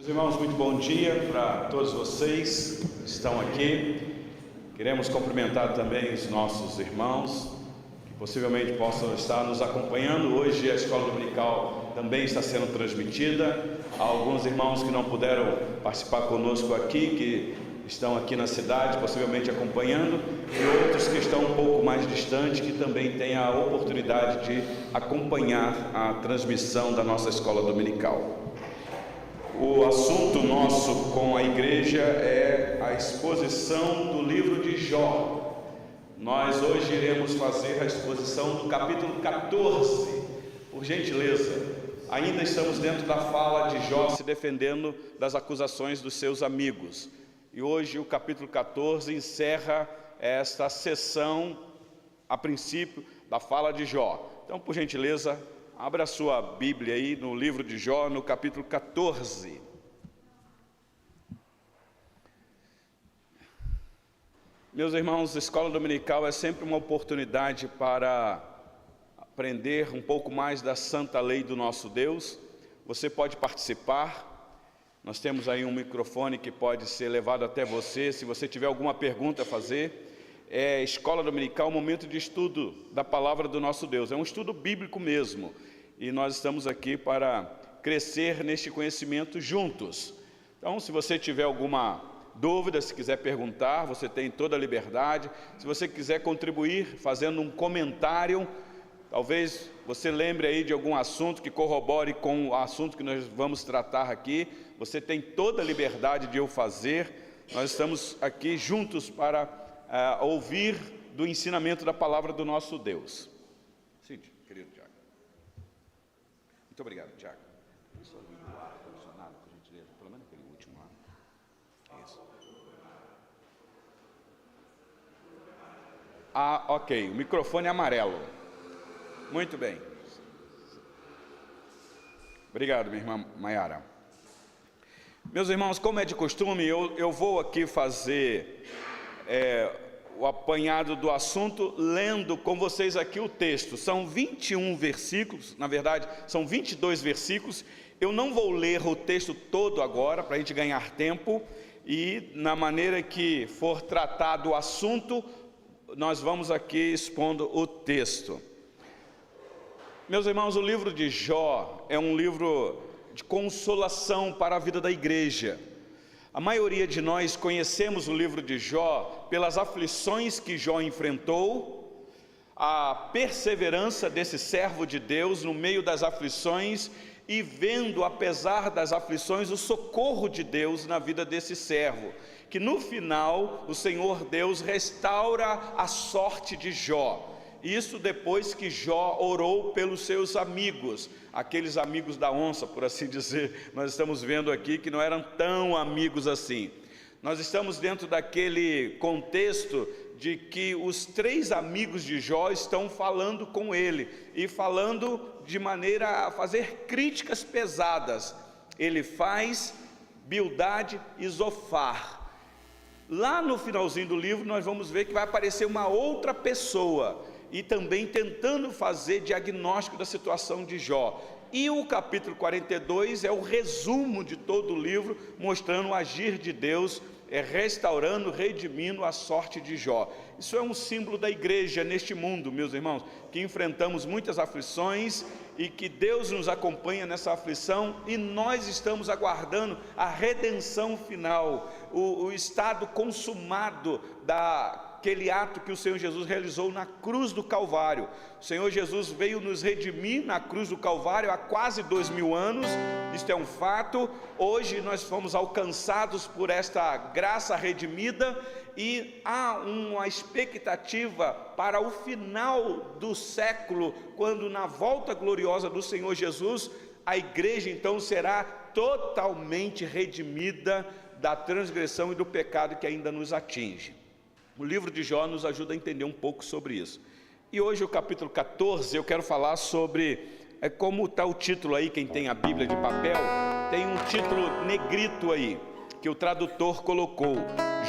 Meus irmãos, muito bom dia para todos vocês que estão aqui. Queremos cumprimentar também os nossos irmãos que possivelmente possam estar nos acompanhando. Hoje a escola dominical também está sendo transmitida. Há alguns irmãos que não puderam participar conosco aqui, que estão aqui na cidade, possivelmente acompanhando, e outros que estão um pouco mais distantes, que também têm a oportunidade de acompanhar a transmissão da nossa escola dominical. O assunto nosso com a igreja é a exposição do livro de Jó. Nós hoje iremos fazer a exposição do capítulo 14. Por gentileza, ainda estamos dentro da fala de Jó se defendendo das acusações dos seus amigos. E hoje o capítulo 14 encerra esta sessão, a princípio, da fala de Jó. Então, por gentileza, abra a sua Bíblia aí no livro de Jó, no capítulo 14. Meus irmãos, a escola dominical é sempre uma oportunidade para aprender um pouco mais da santa lei do nosso Deus. Você pode participar. Nós temos aí um microfone que pode ser levado até você. Se você tiver alguma pergunta a fazer, escola dominical, momento de estudo da palavra do nosso Deus. É um estudo bíblico mesmo. E nós estamos aqui para crescer neste conhecimento juntos. Então, se você tiver alguma dúvida, se quiser perguntar, você tem toda a liberdade. Se você quiser contribuir fazendo um comentário, talvez você lembre aí de algum assunto que corrobore com o assunto que nós vamos tratar aqui. Você tem toda a liberdade de o fazer. Nós estamos aqui juntos para ouvir do ensinamento da palavra do nosso Deus. Sim, querido Tiago. Muito obrigado, Tiago. Só liga o ar-condicionado, por gentileza, pelo menos aquele último lá. Isso. Ok, o microfone é amarelo. Muito bem. Obrigado, minha irmã Maiara. Meus irmãos, como é de costume, eu vou aqui fazer o apanhado do assunto, lendo com vocês aqui o texto. São 21 versículos, na verdade, são 22 versículos. Eu não vou ler o texto todo agora, para a gente ganhar tempo, e na maneira que for tratado o assunto, nós vamos aqui expondo o texto. Meus irmãos, o livro de Jó é um livro de consolação para a vida da igreja. A maioria de nós conhecemos o livro de Jó pelas aflições que Jó enfrentou, a perseverança desse servo de Deus no meio das aflições e vendo, apesar das aflições, o socorro de Deus na vida desse servo, que no final o Senhor Deus restaura a sorte de Jó. Isso depois que Jó orou pelos seus amigos, aqueles amigos da onça, por assim dizer. Nós estamos vendo aqui que não eram tão amigos assim. Nós estamos dentro daquele contexto de que os 3 amigos de Jó estão falando com ele, e falando de maneira a fazer críticas pesadas. Ele faz Bildade e Zofar. Lá no finalzinho do livro nós vamos ver que vai aparecer uma outra pessoa, e também tentando fazer diagnóstico da situação de Jó. E o capítulo 42 é o resumo de todo o livro, mostrando o agir de Deus, restaurando, redimindo a sorte de Jó. Isso é um símbolo da igreja neste mundo, meus irmãos, que enfrentamos muitas aflições e que Deus nos acompanha nessa aflição, e nós estamos aguardando a redenção final, o estado consumado daquele ato que o Senhor Jesus realizou na cruz do Calvário. O Senhor Jesus veio nos redimir na cruz do Calvário há quase 2000 anos, isto é um fato. Hoje nós fomos alcançados por esta graça redimida, e há uma expectativa para o final do século, quando na volta gloriosa do Senhor Jesus, a igreja então será totalmente redimida da transgressão e do pecado que ainda nos atinge. O livro de Jó nos ajuda a entender um pouco sobre isso. E hoje o capítulo 14 eu quero falar sobre, como está o título aí, quem tem a Bíblia de papel, tem um título negrito aí, que o tradutor colocou: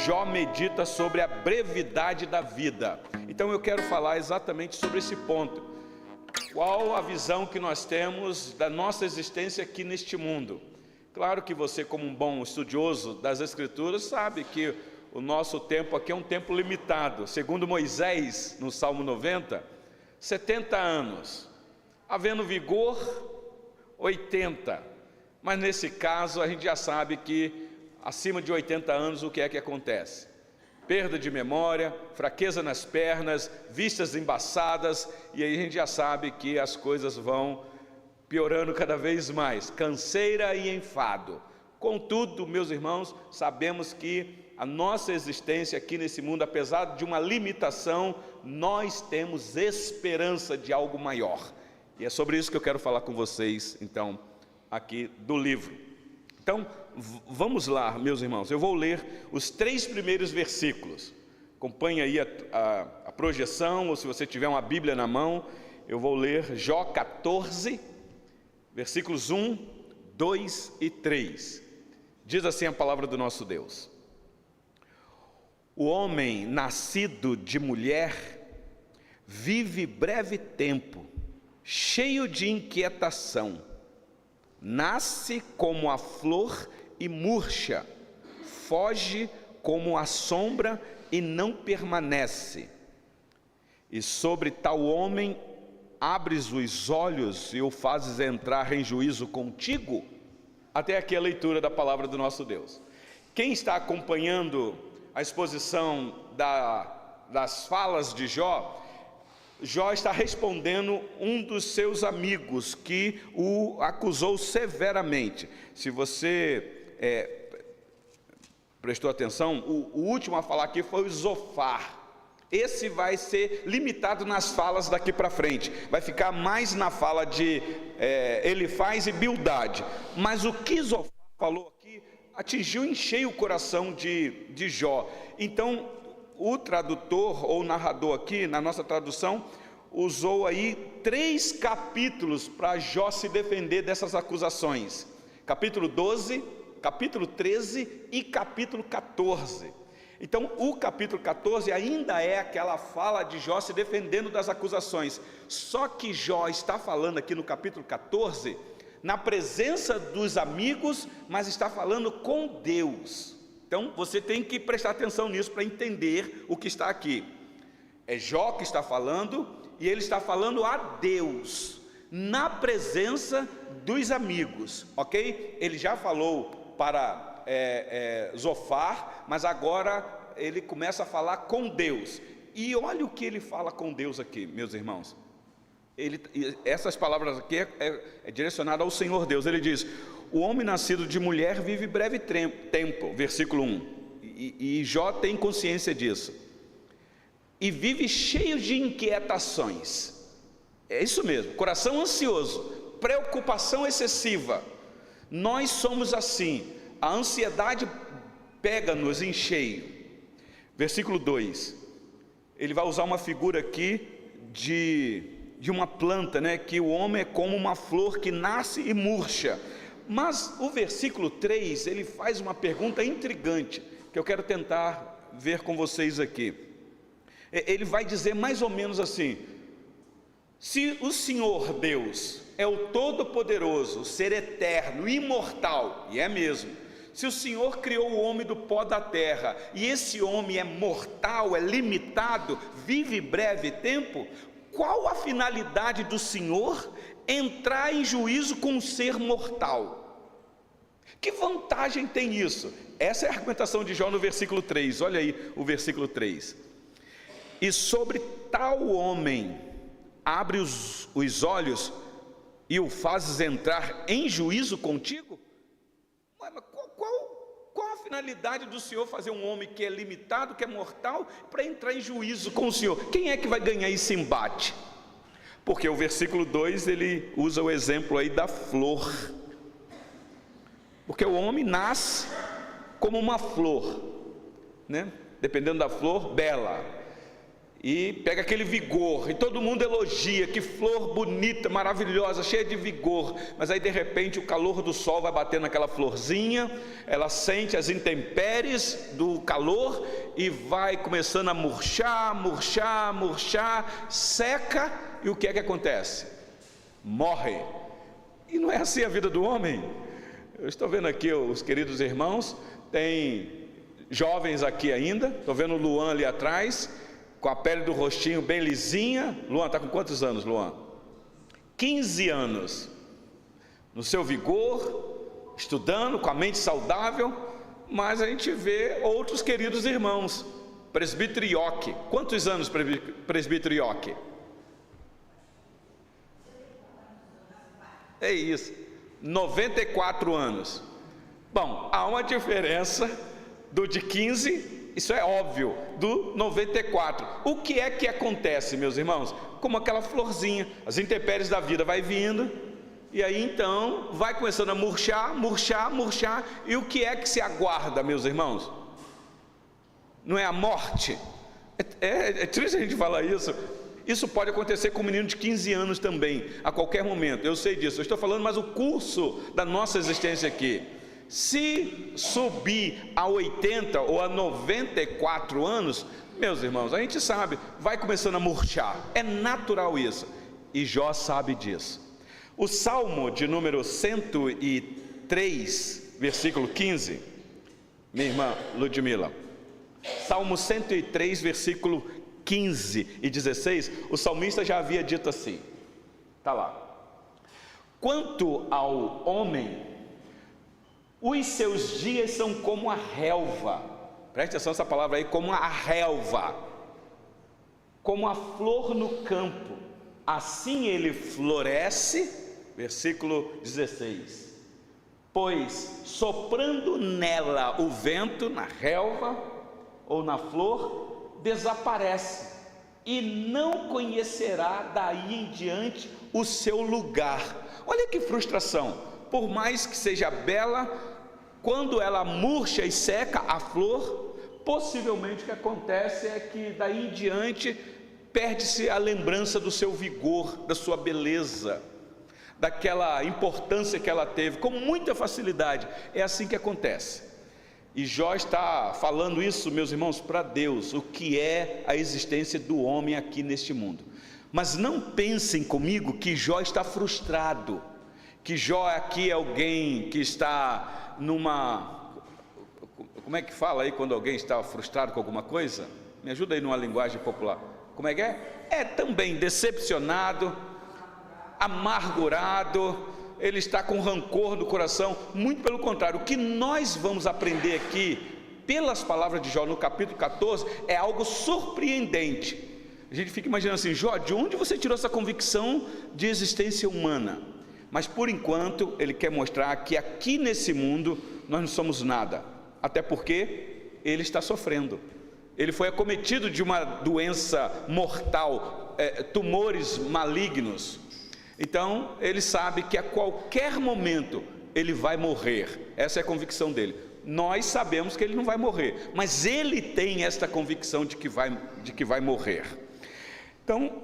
Jó medita sobre a brevidade da vida. Então eu quero falar exatamente sobre esse ponto. Qual a visão que nós temos da nossa existência aqui neste mundo? Claro que você, como um bom estudioso das Escrituras, sabe que o nosso tempo aqui é um tempo limitado. Segundo Moisés, no Salmo 90, 70 anos, havendo vigor, 80. Mas nesse caso a gente já sabe que acima de 80 anos o que é que acontece? Perda de memória, fraqueza nas pernas, vistas embaçadas, e aí a gente já sabe que as coisas vão piorando cada vez mais, canseira e enfado. Contudo, meus irmãos, sabemos que a nossa existência aqui nesse mundo, apesar de uma limitação, nós temos esperança de algo maior. E é sobre isso que eu quero falar com vocês, então, aqui do livro. Então, vamos lá, meus irmãos, eu vou ler os 3 primeiros versículos. Acompanhe aí a projeção, ou se você tiver uma Bíblia na mão, eu vou ler Jó 14, versículos 1, 2 e 3. Diz assim a palavra do nosso Deus: o homem nascido de mulher vive breve tempo, cheio de inquietação. Nasce como a flor e murcha, foge como a sombra e não permanece. E sobre tal homem abres os olhos e o fazes entrar em juízo contigo? Até aqui a leitura da palavra do nosso Deus. Quem está acompanhando a exposição das falas de Jó, Jó está respondendo um dos seus amigos que o acusou severamente. Se você prestou atenção, o último a falar aqui foi o Zofar. Esse vai ser limitado nas falas daqui para frente, vai ficar mais na fala de Elifaz e Bildade. Mas o que Zofar falou aqui atingiu em cheio o coração de Jó. Então o tradutor ou narrador aqui, na nossa tradução, usou aí 3 capítulos para Jó se defender dessas acusações: capítulo 12, capítulo 13 e capítulo 14. Então o capítulo 14 ainda é aquela fala de Jó se defendendo das acusações, só que Jó está falando aqui no capítulo 14 na presença dos amigos, mas está falando com Deus. Então você tem que prestar atenção nisso para entender o que está aqui. É Jó que está falando, e ele está falando a Deus, na presença dos amigos, ok? Ele já falou para Zofar, mas agora ele começa a falar com Deus. E olha o que ele fala com Deus aqui, meus irmãos. Essas palavras aqui é direcionada ao Senhor Deus. Ele diz: o homem nascido de mulher vive breve tempo, versículo 1, e Jó tem consciência disso, e vive cheio de inquietações. É isso mesmo, coração ansioso, preocupação excessiva. Nós somos assim, a ansiedade pega-nos em cheio. Versículo 2, ele vai usar uma figura aqui de uma planta, né? Que o homem é como uma flor que nasce e murcha. Mas o versículo 3, ele faz uma pergunta intrigante, que eu quero tentar ver com vocês aqui. Ele vai dizer mais ou menos assim: se o Senhor Deus é o Todo-Poderoso, ser eterno, imortal, e é mesmo, se o Senhor criou o homem do pó da terra, e esse homem é mortal, é limitado, vive breve tempo, qual a finalidade do Senhor entrar em juízo com um ser mortal? Que vantagem tem isso? Essa é a argumentação de Jó no versículo 3, olha aí o versículo 3. E sobre tal homem abre os olhos e o fazes entrar em juízo contigo? Mas qual a finalidade do Senhor fazer um homem que é limitado, que é mortal, para entrar em juízo com o Senhor? Quem é que vai ganhar esse embate? Porque o versículo 2 ele usa o exemplo aí da flor, porque o homem nasce como uma flor, né? Dependendo da flor, bela, e pega aquele vigor, e todo mundo elogia, que flor bonita, maravilhosa, cheia de vigor, mas aí de repente o calor do sol vai bater naquela florzinha, ela sente as intempéries do calor e vai começando a murchar, seca, e o que é que acontece? Morre. E não é assim a vida do homem. Eu estou vendo aqui os queridos irmãos, tem jovens aqui ainda, estou vendo o Luan ali atrás, com a pele do rostinho bem lisinha. Luan, está com quantos anos, Luan? 15 anos, no seu vigor, estudando, com a mente saudável. Mas a gente vê outros queridos irmãos. Presbítero Ioque, quantos anos, presbítero Ioque? É isso, 94 anos. Bom, há uma diferença do de 15, isso é óbvio, do 94. O que é que acontece, meus irmãos? Como aquela florzinha, as intempéries da vida vai vindo, e aí então vai começando a murchar, murchar, murchar. E o que é que se aguarda, meus irmãos? Não é a morte? É triste a gente falar isso. Isso pode acontecer com um menino de 15 anos também, a qualquer momento, eu sei disso. Eu estou falando, mas o curso da nossa existência aqui, se subir a 80 ou a 94 anos, meus irmãos, a gente sabe, vai começando a murchar, é natural isso, e Jó sabe disso. O Salmo de número 103, versículo 15, minha irmã Ludmila, Salmo 103, versículo 15 e 16, o salmista já havia dito assim, está lá: quanto ao homem, os seus dias são como a relva. Preste atenção nessa palavra aí, como a relva, como a flor no campo, assim ele floresce. Versículo 16: pois soprando nela o vento, na relva ou na flor, desaparece, e não conhecerá daí em diante o seu lugar. Olha que frustração. Por mais que seja bela, quando ela murcha e seca a flor, possivelmente o que acontece é que daí em diante perde-se a lembrança do seu vigor, da sua beleza, daquela importância que ela teve, com muita facilidade. É assim que acontece. E Jó está falando isso, meus irmãos, para Deus, o que é a existência do homem aqui neste mundo. Mas não pensem comigo que Jó está frustrado, que Jó aqui é alguém que está numa... Como é que fala aí quando alguém está frustrado com alguma coisa? Me ajuda aí numa linguagem popular. Como é que é? É também decepcionado, amargurado, ele está com rancor no coração. Muito pelo contrário, o que nós vamos aprender aqui, pelas palavras de Jó no capítulo 14, é algo surpreendente. A gente fica imaginando assim: Jó, de onde você tirou essa convicção de existência humana? Mas por enquanto, ele quer mostrar que aqui nesse mundo, nós não somos nada, até porque ele está sofrendo. Ele foi acometido de uma doença mortal, tumores malignos. Então, ele sabe que a qualquer momento ele vai morrer. Essa é a convicção dele. Nós sabemos que ele não vai morrer, mas ele tem esta convicção de que vai morrer. Então,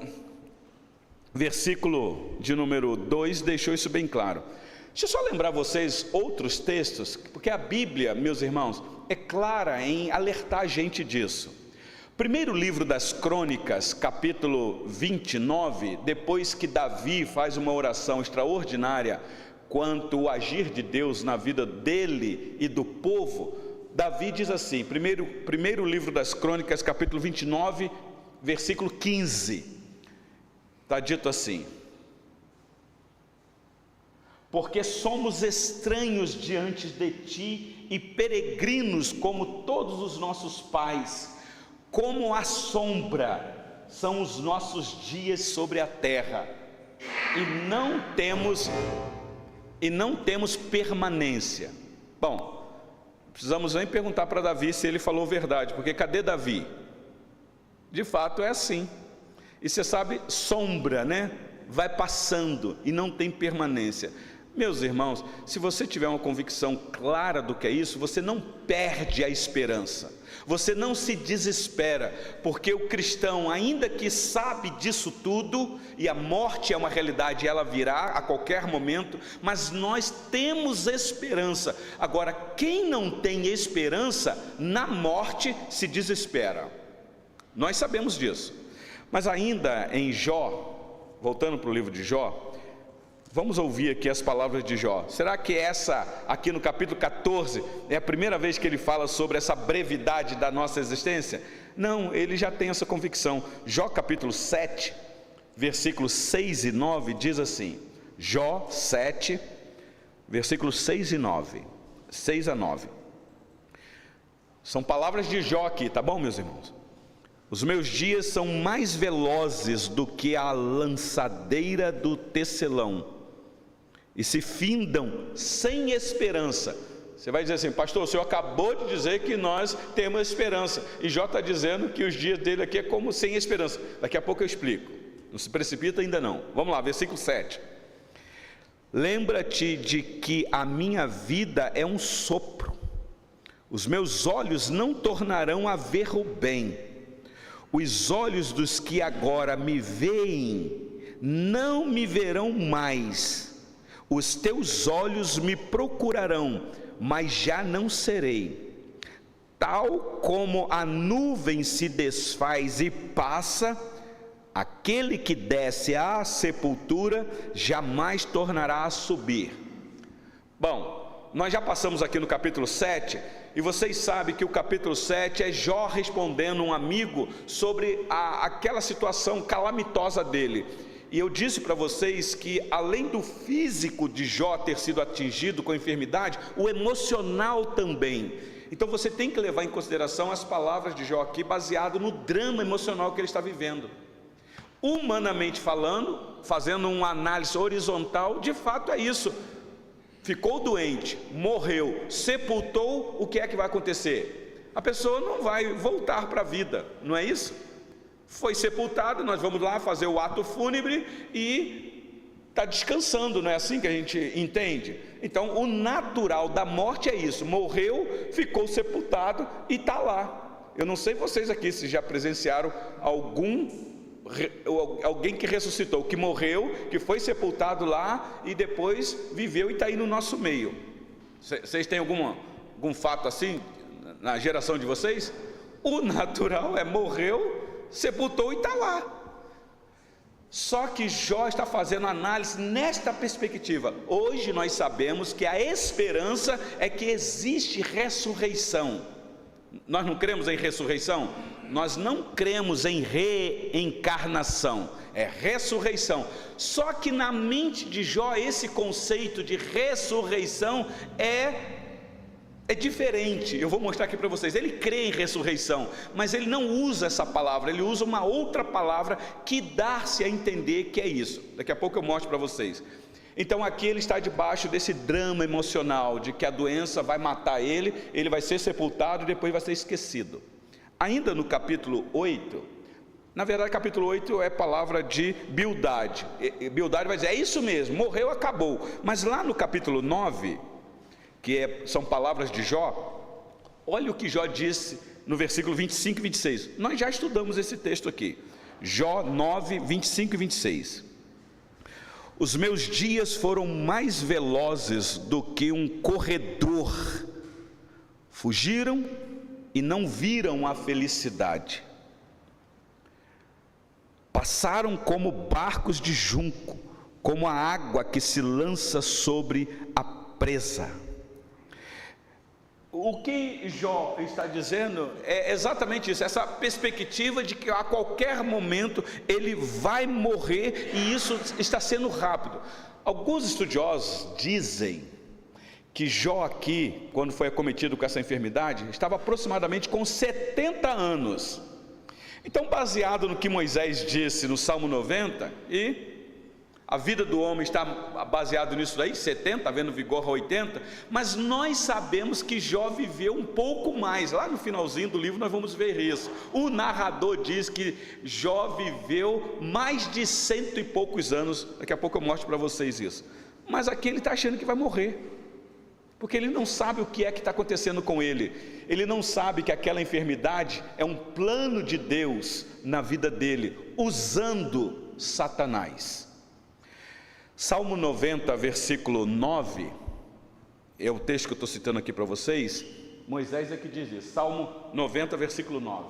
versículo de número 2 deixou isso bem claro. Deixa eu só lembrar vocês outros textos, porque a Bíblia, meus irmãos, é clara em alertar a gente disso. Primeiro livro das Crônicas, capítulo 29, depois que Davi faz uma oração extraordinária quanto ao agir de Deus na vida dele e do povo, Davi diz assim, primeiro livro das Crônicas, capítulo 29, versículo 15, está dito assim: porque somos estranhos diante de ti e peregrinos como todos os nossos pais, como a sombra são os nossos dias sobre a terra, e não temos permanência. Bom, precisamos nem perguntar para Davi se ele falou verdade, porque cadê Davi? De fato é assim. E você sabe, sombra, né? Vai passando e não tem permanência. Meus irmãos, se você tiver uma convicção clara do que é isso, você não perde a esperança, você não se desespera, porque o cristão, ainda que sabe disso tudo, e a morte é uma realidade, ela virá a qualquer momento, mas nós temos esperança. Agora, quem não tem esperança, na morte se desespera. Nós sabemos disso. Mas ainda em Jó, voltando para o livro de Jó, Vamos ouvir aqui as palavras de Jó. Será que essa, aqui no capítulo 14, é a primeira vez que ele fala sobre essa brevidade da nossa existência? Não, ele já tem essa convicção. Jó capítulo 7, versículos 6 e 9, diz assim, Jó 7, versículos 6 e 9, 6 a 9. São palavras de Jó aqui, tá bom, meus irmãos? Os meus dias são mais velozes do que a lançadeira do tecelão, e se findam sem esperança. Você vai dizer assim, pastor, o senhor acabou de dizer que nós temos esperança, e Jó está dizendo que os dias dele aqui é como sem esperança. Daqui a pouco eu explico, não se precipita ainda não. Vamos lá, versículo 7. Lembra-te de que a minha vida é um sopro, os meus olhos não tornarão a ver o bem, os olhos dos que agora me veem não me verão mais, os teus olhos me procurarão, mas já não serei. Tal como a nuvem se desfaz e passa, aquele que desce à sepultura jamais tornará a subir. Bom, nós já passamos aqui no capítulo 7, e vocês sabem que o capítulo 7 é Jó respondendo um amigo sobre aquela situação calamitosa dele. E eu disse para vocês que além do físico de Jó ter sido atingido com a enfermidade, o emocional também. Então você tem que levar em consideração as palavras de Jó aqui, baseado no drama emocional que ele está vivendo. Humanamente falando, fazendo uma análise horizontal, de fato é isso. Ficou doente, morreu, sepultou, o que é que vai acontecer? A pessoa não vai voltar para a vida, não é isso? Foi sepultado, nós vamos lá fazer o ato fúnebre e está descansando, não é assim que a gente entende? Então o natural da morte é isso, morreu, ficou sepultado e está lá. Eu não sei vocês aqui se já presenciaram alguém que ressuscitou, que morreu, que foi sepultado lá e depois viveu e está aí no nosso meio. Vocês têm algum fato assim na geração de vocês? O natural é morreu, sepultou e está lá. Só que Jó está fazendo análise nesta perspectiva. Hoje nós sabemos que a esperança é que existe ressurreição. Nós não cremos em ressurreição? Nós não cremos em reencarnação, é ressurreição. Só que na mente de Jó esse conceito de ressurreição é diferente. Eu vou mostrar aqui para vocês. Ele crê em ressurreição, mas ele não usa essa palavra, ele usa uma outra palavra que dá-se a entender que é isso. Daqui a pouco eu mostro para vocês. Então aqui ele está debaixo desse drama emocional de que a doença vai matar ele, ele vai ser sepultado e depois vai ser esquecido. Ainda no capítulo 8, na verdade capítulo 8 é palavra de Bildade. Bildade vai dizer, é isso mesmo, morreu, acabou. Mas lá no capítulo 9, são palavras de Jó, olha o que Jó disse no versículo 25 e 26. Nós já estudamos esse texto aqui, Jó 9, 25 e 26. Os meus dias foram mais velozes do que um corredor, fugiram e não viram a felicidade, passaram como barcos de junco, como a água que se lança sobre a presa. O que Jó está dizendo é exatamente isso, essa perspectiva de que a qualquer momento ele vai morrer, e isso está sendo rápido. Alguns estudiosos dizem que Jó aqui, quando foi acometido com essa enfermidade, estava aproximadamente com 70 anos. Então, baseado no que Moisés disse no Salmo 90, e a vida do homem está baseado nisso daí, 70, havendo vigor a 80, mas nós sabemos que Jó viveu um pouco mais. Lá no finalzinho do livro nós vamos ver isso. O narrador diz que Jó viveu mais de 100 e poucos anos. Daqui a pouco eu mostro para vocês isso. Mas aqui ele está achando que vai morrer, porque ele não sabe o que é que está acontecendo com ele. Ele não sabe que aquela enfermidade é um plano de Deus na vida dele, usando Satanás. Salmo 90, versículo 9, é o texto que eu estou citando aqui para vocês. Moisés é que diz isso, Salmo 90, versículo 9.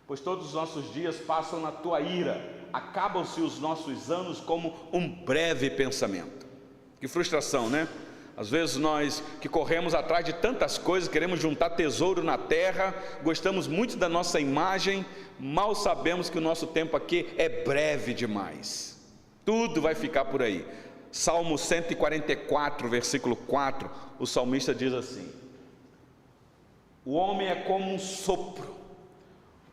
Pois todos os nossos dias passam na tua ira, acabam-se os nossos anos como um breve pensamento. Que frustração, né? Às vezes nós que corremos atrás de tantas coisas, queremos juntar tesouro na terra, gostamos muito da nossa imagem, mal sabemos que o nosso tempo aqui é breve demais. Tudo vai ficar por aí. Salmo 144, versículo 4, o salmista diz assim: o homem é como um sopro,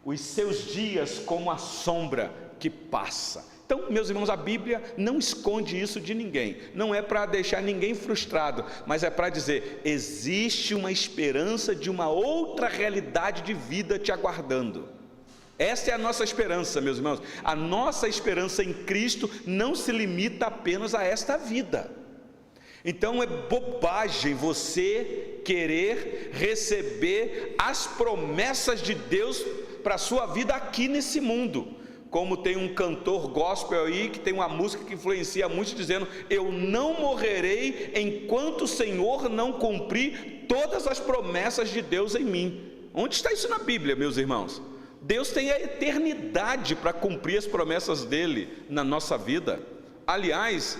os seus dias como a sombra que passa. Então, meus irmãos, a Bíblia não esconde isso de ninguém, não é para deixar ninguém frustrado, mas é para dizer, existe uma esperança de uma outra realidade de vida te aguardando. Essa é a nossa esperança, meus irmãos. A nossa esperança em Cristo não se limita apenas a esta vida. Então é bobagem você querer receber as promessas de Deus para a sua vida aqui nesse mundo. Como tem um cantor gospel aí, que tem uma música que influencia muito, dizendo, eu não morrerei enquanto o Senhor não cumprir todas as promessas de Deus em mim. Onde está isso na Bíblia, meus irmãos? Deus tem a eternidade para cumprir as promessas dele na nossa vida. Aliás,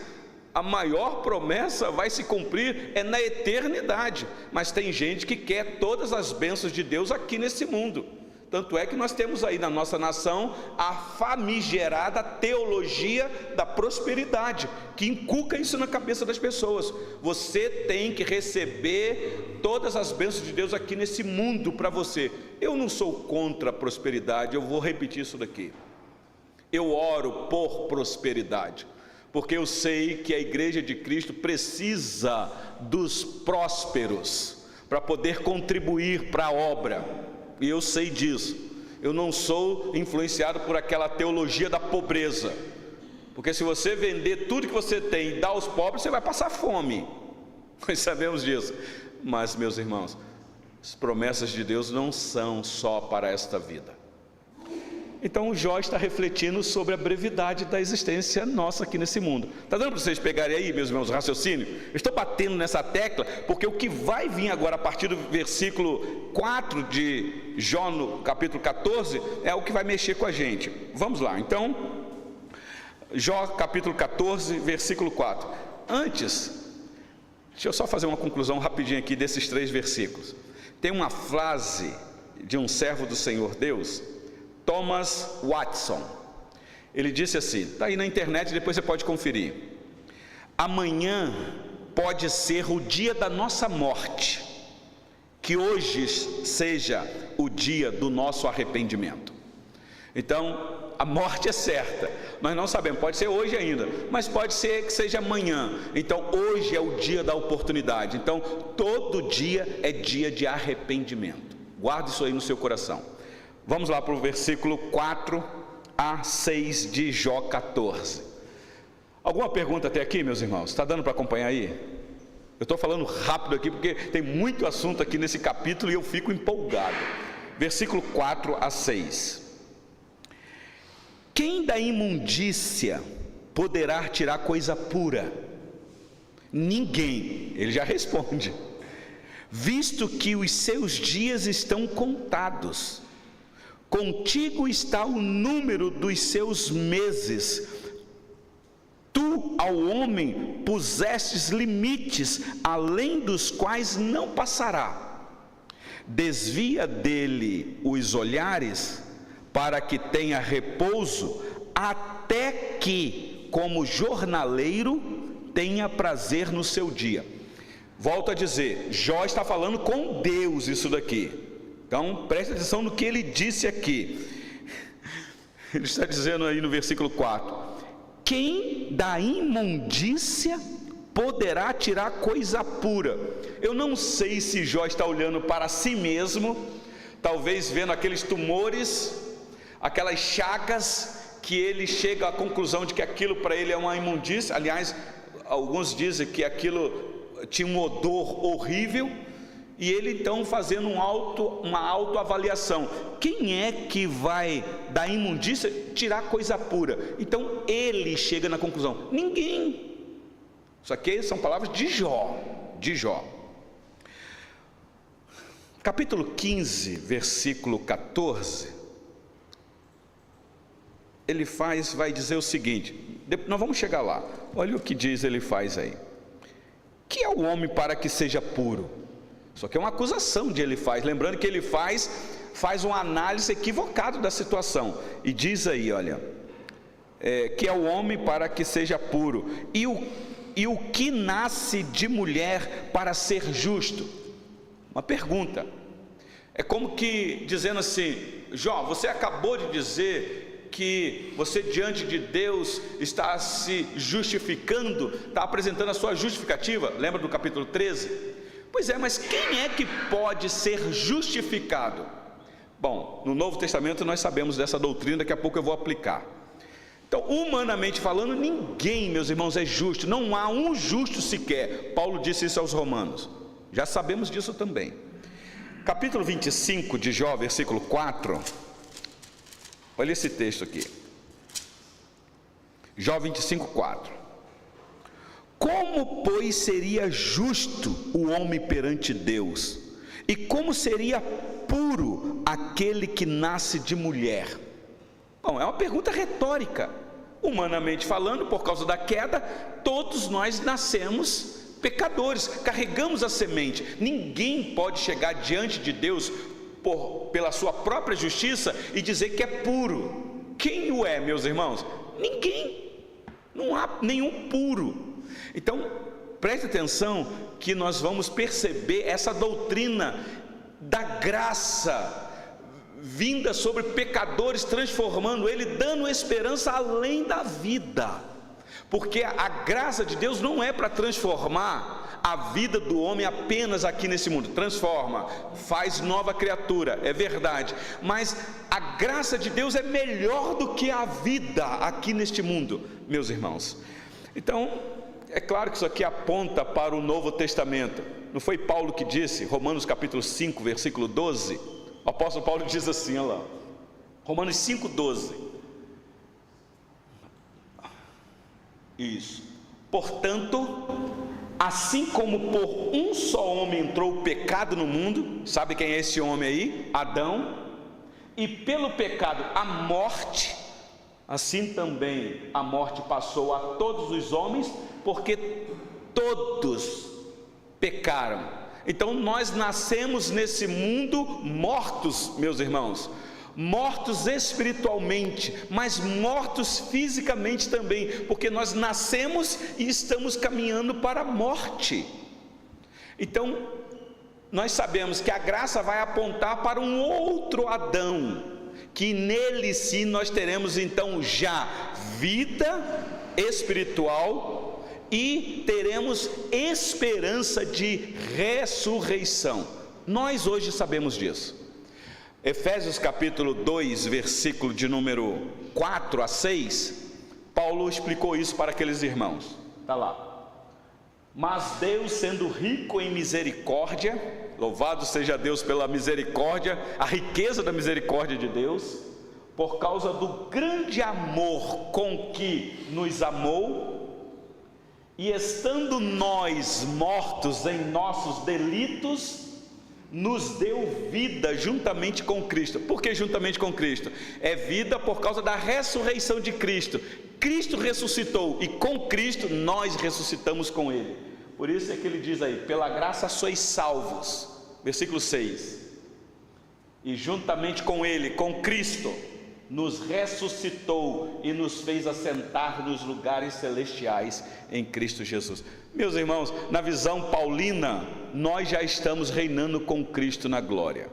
a maior promessa vai se cumprir na eternidade, mas tem gente que quer todas as bênçãos de Deus aqui nesse mundo. Tanto é que nós temos aí na nossa nação a famigerada teologia da prosperidade, que inculca isso na cabeça das pessoas. Você tem que receber todas as bênçãos de Deus aqui nesse mundo para você. Eu não sou contra a prosperidade, eu vou repetir isso daqui. Eu oro por prosperidade, porque eu sei que a igreja de Cristo precisa dos prósperos para poder contribuir para a obra. E eu sei disso. Eu não sou influenciado por aquela teologia da pobreza, porque se você vender tudo que você tem e dar aos pobres, você vai passar fome. Nós sabemos disso. Mas, meus irmãos, as promessas de Deus não são só para esta vida. Então o Jó está refletindo sobre a brevidade da existência nossa aqui nesse mundo. Está dando para vocês pegarem aí, meus irmãos, o raciocínio? Eu estou batendo nessa tecla, porque o que vai vir agora a partir do versículo 4 de Jó, no capítulo 14, é o que vai mexer com a gente. Vamos lá, então, Jó capítulo 14, versículo 4. Antes, deixa eu só fazer uma conclusão rapidinho aqui desses 3 versículos. Tem uma frase de um servo do Senhor Deus, Thomas Watson. Ele disse assim, está aí na internet, depois você pode conferir: amanhã pode ser o dia da nossa morte, que hoje seja o dia do nosso arrependimento. Então, a morte é certa, nós não sabemos, pode ser hoje ainda, mas pode ser que seja amanhã. Então, hoje é o dia da oportunidade. Então, todo dia é dia de arrependimento. Guarde isso aí no seu coração. Vamos lá para o versículo 4 a 6 de Jó 14. Alguma pergunta até aqui, meus irmãos? Está dando para acompanhar aí? Eu estou falando rápido aqui, porque tem muito assunto aqui nesse capítulo e eu fico empolgado. Versículo 4 a 6. Quem da imundícia poderá tirar coisa pura? Ninguém. Ele já responde. Visto que os seus dias estão contados, contigo está o número dos seus meses. Tu ao homem pusestes limites, além dos quais não passará. Desvia dele os olhares, para que tenha repouso, até que, como jornaleiro, tenha prazer no seu dia. Volto a dizer, Jó está falando com Deus isso daqui. Então, preste atenção no que ele disse aqui. Ele está dizendo aí no versículo 4: quem da imundícia poderá tirar coisa pura? Eu não sei se Jó está olhando para si mesmo, talvez vendo aqueles tumores, aquelas chagas, que ele chega à conclusão de que aquilo para ele é uma imundícia. Aliás, alguns dizem que aquilo tinha um odor horrível. E ele então fazendo uma autoavaliação: quem é que vai da imundícia tirar coisa pura? Então ele chega na conclusão: ninguém. Isso aqui são palavras de Jó. Capítulo 15, versículo 14. Elifaz vai dizer o seguinte, nós vamos chegar lá, olha o que diz Elifaz aí. Que é o homem para que seja puro? Só que é uma acusação de Elifaz, lembrando que Elifaz faz uma análise equivocada da situação, e diz aí, olha, que é o homem para que seja puro, e o que nasce de mulher para ser justo? Uma pergunta, é como que dizendo assim, Jó, você acabou de dizer que você diante de Deus está se justificando, está apresentando a sua justificativa, lembra do capítulo 13? Pois é, mas quem é que pode ser justificado? Bom, no Novo Testamento nós sabemos dessa doutrina, daqui a pouco eu vou aplicar. Então, humanamente falando, ninguém, meus irmãos, é justo, não há um justo sequer. Paulo disse isso aos Romanos, já sabemos disso também. Capítulo 25 de Jó, versículo 4, olha esse texto aqui, Jó 25, 4. Como, pois, seria justo o homem perante Deus? E como seria puro aquele que nasce de mulher? Bom, é uma pergunta retórica. Humanamente falando, por causa da queda, todos nós nascemos pecadores, carregamos a semente. Ninguém pode chegar diante de Deus pela sua própria justiça e dizer que é puro. Quem o é, meus irmãos? Ninguém. Não há nenhum puro. Então, preste atenção que nós vamos perceber essa doutrina da graça vinda sobre pecadores, transformando ele, dando esperança além da vida, porque a graça de Deus não é para transformar a vida do homem apenas aqui nesse mundo, transforma, faz nova criatura, é verdade, mas a graça de Deus é melhor do que a vida aqui neste mundo, meus irmãos. Então, é claro que isso aqui aponta para o Novo Testamento. Não foi Paulo que disse, Romanos capítulo 5, versículo 12? O apóstolo Paulo diz assim, olha lá, Romanos 5, 12. Isso. Portanto, assim como por um só homem entrou o pecado no mundo, sabe quem é esse homem aí? Adão. E pelo pecado a morte, assim também a morte passou a todos os homens, porque todos pecaram. Então nós nascemos nesse mundo mortos, meus irmãos, mortos espiritualmente, mas mortos fisicamente também, porque nós nascemos e estamos caminhando para a morte. Então nós sabemos que a graça vai apontar para um outro Adão, que nele sim nós teremos então já vida espiritual e teremos esperança de ressurreição. Nós hoje sabemos disso. Efésios capítulo 2, versículo de número 4 a 6, Paulo explicou isso para aqueles irmãos. Está lá. Mas Deus, sendo rico em misericórdia, louvado seja Deus pela misericórdia, a riqueza da misericórdia de Deus, por causa do grande amor com que nos amou, e estando nós mortos em nossos delitos, nos deu vida juntamente com Cristo. Por que juntamente com Cristo? É vida por causa da ressurreição de Cristo. Cristo ressuscitou e com Cristo nós ressuscitamos com Ele. Por isso é que ele diz aí, pela graça sois salvos, versículo 6, e juntamente com Ele, com Cristo, nos ressuscitou e nos fez assentar nos lugares celestiais em Cristo Jesus. Meus irmãos, na visão paulina, nós já estamos reinando com Cristo na glória.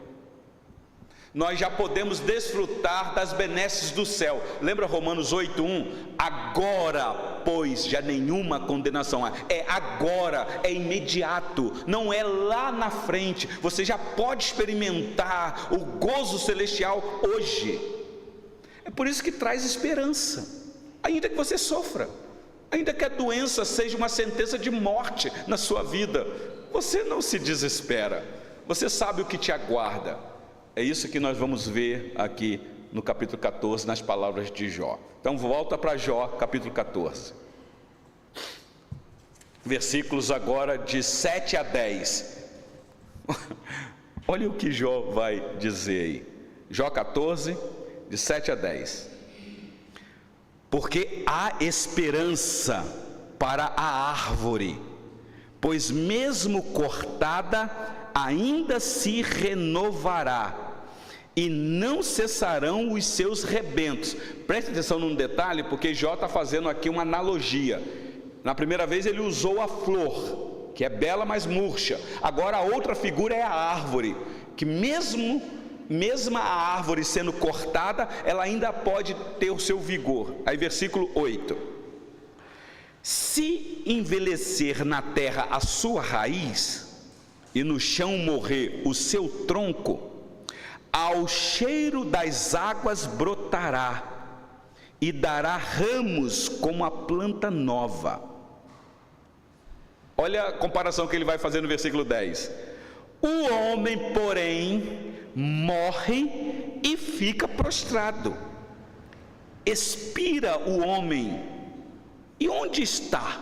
Nós já podemos desfrutar das benesses do céu. Lembra Romanos 8:1? Agora, pois, já nenhuma condenação há. É agora, é imediato, não é lá na frente. Você já pode experimentar o gozo celestial hoje. É por isso que traz esperança, ainda que você sofra, ainda que a doença seja uma sentença de morte na sua vida, você não se desespera, você sabe o que te aguarda. É isso que nós vamos ver aqui no capítulo 14, nas palavras de Jó. Então volta para Jó, capítulo 14, versículos agora de 7 a 10. Olha o que Jó vai dizer aí, Jó 14, de 7 a 10. porque há esperança para a árvore, pois mesmo cortada, ainda se renovará, e não cessarão os seus rebentos. Preste atenção num detalhe, porque Jó está fazendo aqui uma analogia. Na primeira vez ele usou a flor, que é bela, mas murcha. Agora a outra figura é a árvore, que mesma a árvore sendo cortada, ela ainda pode ter o seu vigor. Aí versículo 8: se envelhecer na terra a sua raiz, e no chão morrer o seu tronco, ao cheiro das águas brotará, e dará ramos como a planta nova. Olha a comparação que ele vai fazer no versículo 10. O homem, porém, morre e fica prostrado. Expira o homem, e onde está?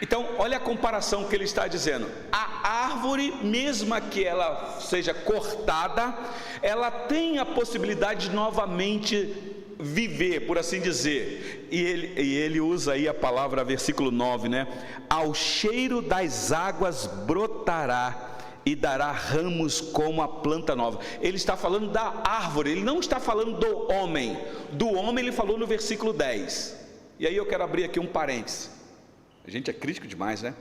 Então, olha a comparação que ele está dizendo. A árvore, mesmo que ela seja cortada, ela tem a possibilidade de novamente viver, por assim dizer. E ele usa aí a palavra, versículo 9, né? Ao cheiro das águas brotará, e dará ramos como a planta nova. Ele está falando da árvore, ele não está falando do homem. Do homem ele falou no versículo 10. E aí eu quero abrir aqui um parênteses. A gente é crítico demais, né?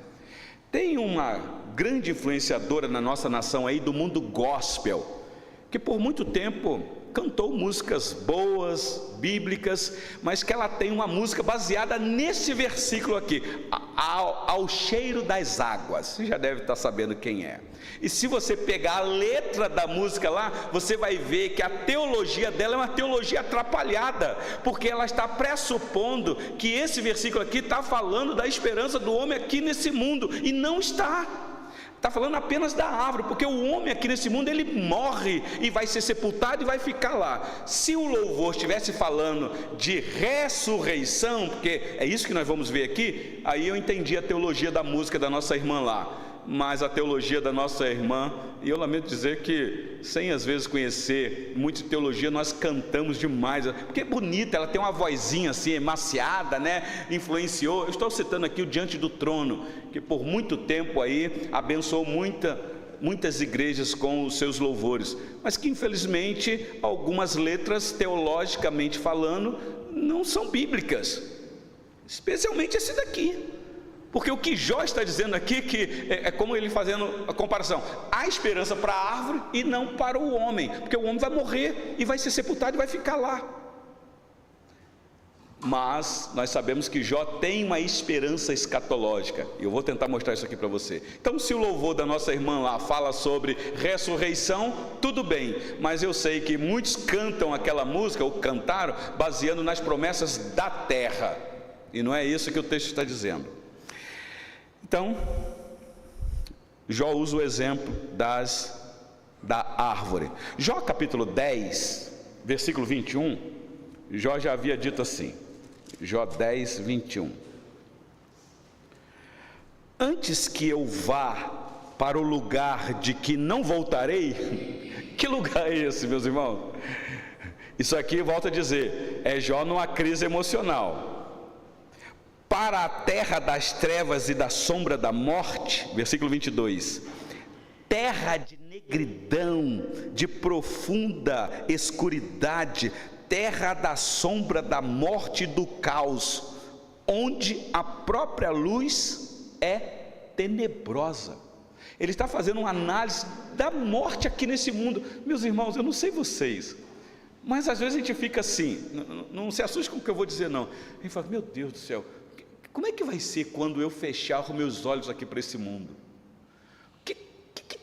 Tem uma grande influenciadora na nossa nação aí do mundo gospel, que por muito tempo cantou músicas boas, bíblicas, mas que ela tem uma música baseada nesse versículo aqui, ao cheiro das águas. Você já deve estar sabendo quem é. E se você pegar a letra da música lá, você vai ver que a teologia dela é uma teologia atrapalhada, porque ela está pressupondo que esse versículo aqui está falando da esperança do homem aqui nesse mundo, e não está. Está falando apenas da árvore, porque o homem aqui nesse mundo, ele morre e vai ser sepultado e vai ficar lá. Se o louvor estivesse falando de ressurreição, porque é isso que nós vamos ver aqui, aí eu entendi a teologia da música da nossa irmã lá. Mas a teologia da nossa irmã, e eu lamento dizer que, sem às vezes conhecer muito teologia, nós cantamos demais, porque é bonita, ela tem uma vozinha assim, emaciada, né? Influenciou. Eu estou citando aqui o Diante do Trono, que por muito tempo aí abençoou muitas igrejas com os seus louvores, mas que infelizmente algumas letras, teologicamente falando, não são bíblicas, especialmente esse daqui. Porque o que Jó está dizendo aqui, que é como ele fazendo a comparação, há esperança para a árvore e não para o homem, porque o homem vai morrer e vai ser sepultado e vai ficar lá. Mas nós sabemos que Jó tem uma esperança escatológica, e eu vou tentar mostrar isso aqui para você. Então, se o louvor da nossa irmã lá fala sobre ressurreição, tudo bem, mas eu sei que muitos cantam aquela música, ou cantaram, baseando nas promessas da terra, e não é isso que o texto está dizendo. Então, Jó usa o exemplo da árvore. Jó capítulo 10, versículo 21, Jó já havia dito assim, Jó 10, 21. Antes que eu vá para o lugar de que não voltarei, que lugar é esse, meus irmãos? Isso aqui, volto a dizer, é Jó numa crise emocional. Para a terra das trevas e da sombra da morte, versículo 22, terra de negridão, de profunda escuridade, terra da sombra da morte e do caos, onde a própria luz é tenebrosa. Ele está fazendo uma análise da morte aqui nesse mundo. Meus irmãos, eu não sei vocês, mas às vezes a gente fica assim, não se assuste com o que eu vou dizer não, a gente fala, meu Deus do céu, como é que vai ser quando eu fechar os meus olhos aqui para esse mundo? O que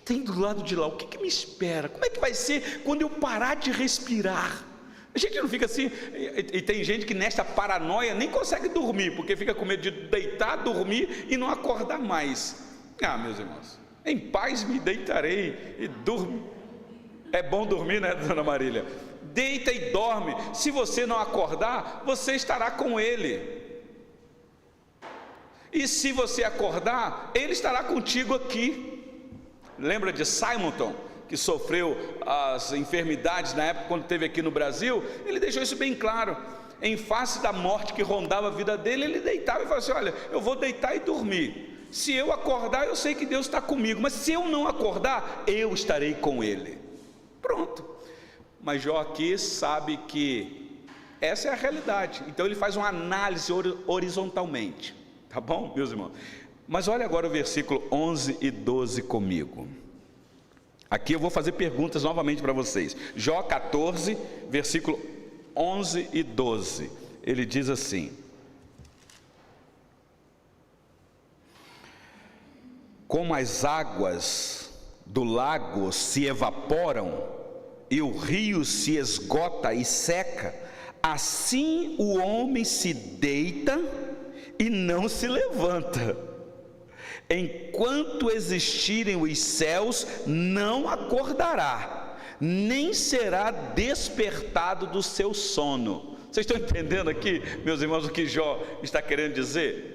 tem do lado de lá? O que me espera? Como é que vai ser quando eu parar de respirar? A gente não fica assim, e tem gente que nesta paranoia nem consegue dormir, porque fica com medo de deitar, dormir e não acordar mais. Ah, meus irmãos, em paz me deitarei e durmo. É bom dormir, né, dona Marília? Deita e dorme. Se você não acordar, você estará com ele. E se você acordar, ele estará contigo aqui. Lembra de Simonton, que sofreu as enfermidades na época quando esteve aqui no Brasil? Ele deixou isso bem claro. em face da morte que rondava a vida dele, ele deitava e falava assim: olha, eu vou deitar e dormir. Se eu acordar, eu sei que Deus está comigo, mas se eu não acordar, eu estarei com Ele. Pronto. Mas Jó aqui sabe que essa é a realidade, então ele faz uma análise horizontalmente, tá bom, meus irmãos? Mas olha agora o versículo 11 e 12 comigo. Aqui eu vou fazer perguntas novamente para vocês. Jó 14, versículo 11 e 12, ele diz assim: como as águas do lago se evaporam e o rio se esgota e seca, assim o homem se deita e não se levanta. Enquanto existirem os céus, não acordará, nem será despertado do seu sono. Vocês estão entendendo aqui, meus irmãos, o que Jó está querendo dizer?